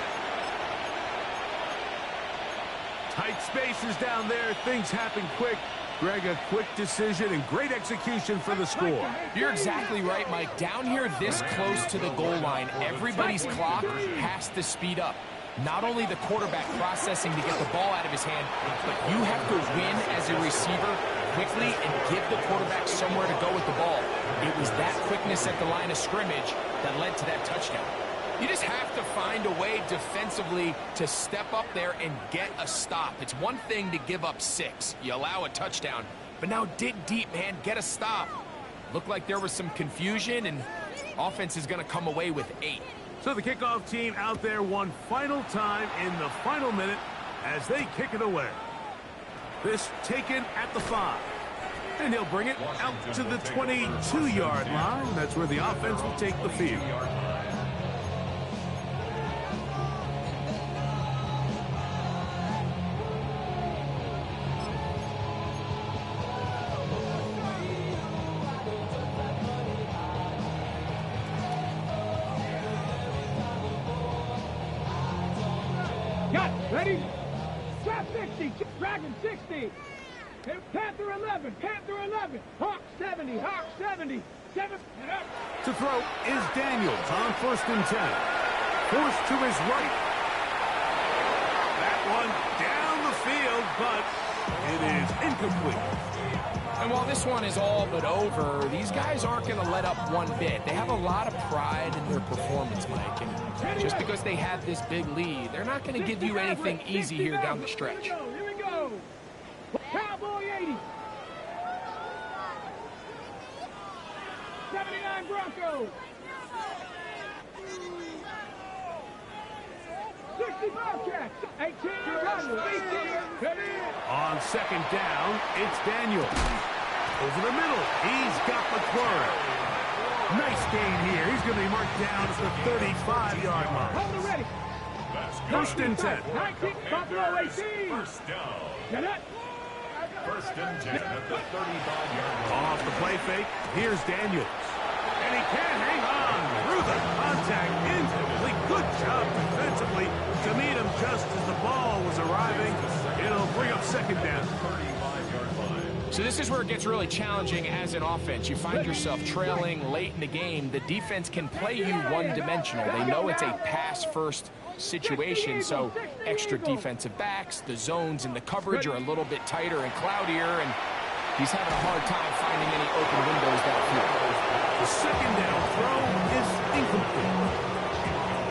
Tight spaces down there. Things happen quick. Greg, a quick decision and great execution for the score. You're exactly right, Mike. Down here this close to the goal line, everybody's clock has to speed up. Not only the quarterback processing to get the ball out of his hand, but you have to win as a receiver quickly and give the quarterback somewhere to go with the ball. It was that quickness at the line of scrimmage that led to that touchdown. You just have to find a way defensively to step up there and get a stop. It's one thing to give up 6. You allow a touchdown. But now dig deep, man. Get a stop. Looked like there was some confusion, and offense is going to come away with 8. So the kickoff team out there one final time in the final minute as they kick it away. This taken at the 5. And he'll bring it out to the 22-yard line. That's where the offense will take the field. Ready? Trap 60, Dragon 60. Panther 11, Panther 11. Hawk 70, Hawk 70. 7, and up. To throw is Daniels on first and 10. forced to his right. That one down the field, but it is incomplete. And while this one is all but over, these guys aren't going to let up one bit. They have a lot of pride in their performance, Mike. And just because they have this big lead, they're not going to give you anything easy here down the stretch. Here we go. Cowboy 80. 79 Broncos. 60 Bobcats. 18 Cardinals. 18. On second down, it's Daniel. Over the middle, he's got McLaurin. Nice gain here. He's going to be marked down at the 35-yard line. Hold it ready. First and 10. 19, Buffalo 18. First down. Get it? First and 10 at the 35-yard line. Off the play fake, here's Daniels. And he can't hang on through the contact. Incomplete. Good job defensively to meet him just as the ball was arriving. It'll bring up second down. 35-yard line. So this is where it gets really challenging as an offense. You find yourself trailing late in the game. The defense can play you one-dimensional. They know it's a pass-first situation, so extra defensive backs, the zones and the coverage are a little bit tighter and cloudier, and he's having a hard time finding any open windows downfield. The second down throw is incomplete.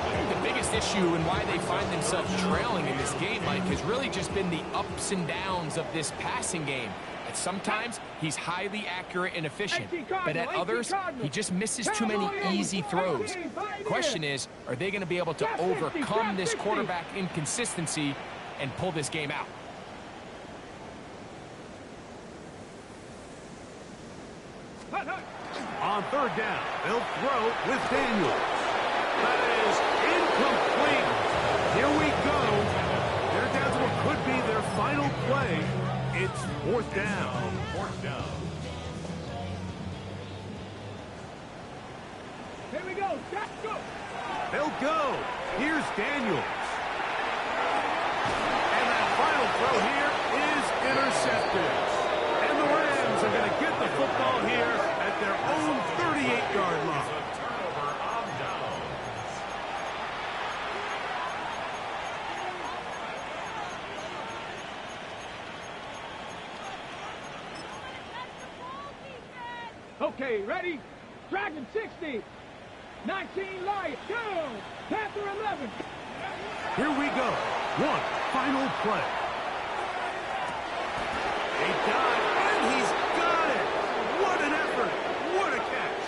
I think the biggest issue and why they find themselves trailing in this game, Mike, has really just been the ups and downs of this passing game. And sometimes he's highly accurate and efficient, but at others, he just misses too many easy throws. The question is, are they going to be able to overcome this quarterback inconsistency and pull this game out? On third down, they'll throw with Daniels. That is incomplete. Here we go. They're down to what could be their final play. It's fourth down. Fourth down. Here we go. Let's go. They'll go. Here's Daniels. And that final throw here is intercepted. And the Rams are going to get the football here at their own 38-yard line. A turnover on downs. Okay, ready? Dragon 60. 19 Lions. Go. Panther 11. Here we go. One final play. A dive, and he's got it. What an effort. What a catch.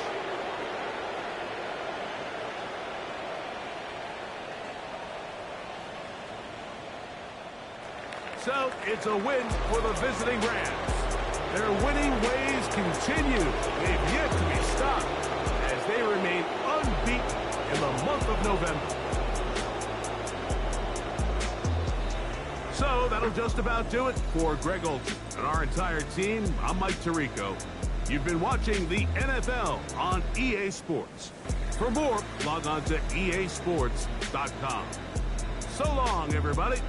So it's a win for the visiting Rams. Their winning ways continue. They've yet to be stopped as they remain unbeaten in the month of November. So that'll just about do it for Greg Olsen and our entire team. I'm Mike Tirico. You've been watching the NFL on EA Sports. For more, log on to easports.com. So long, everybody.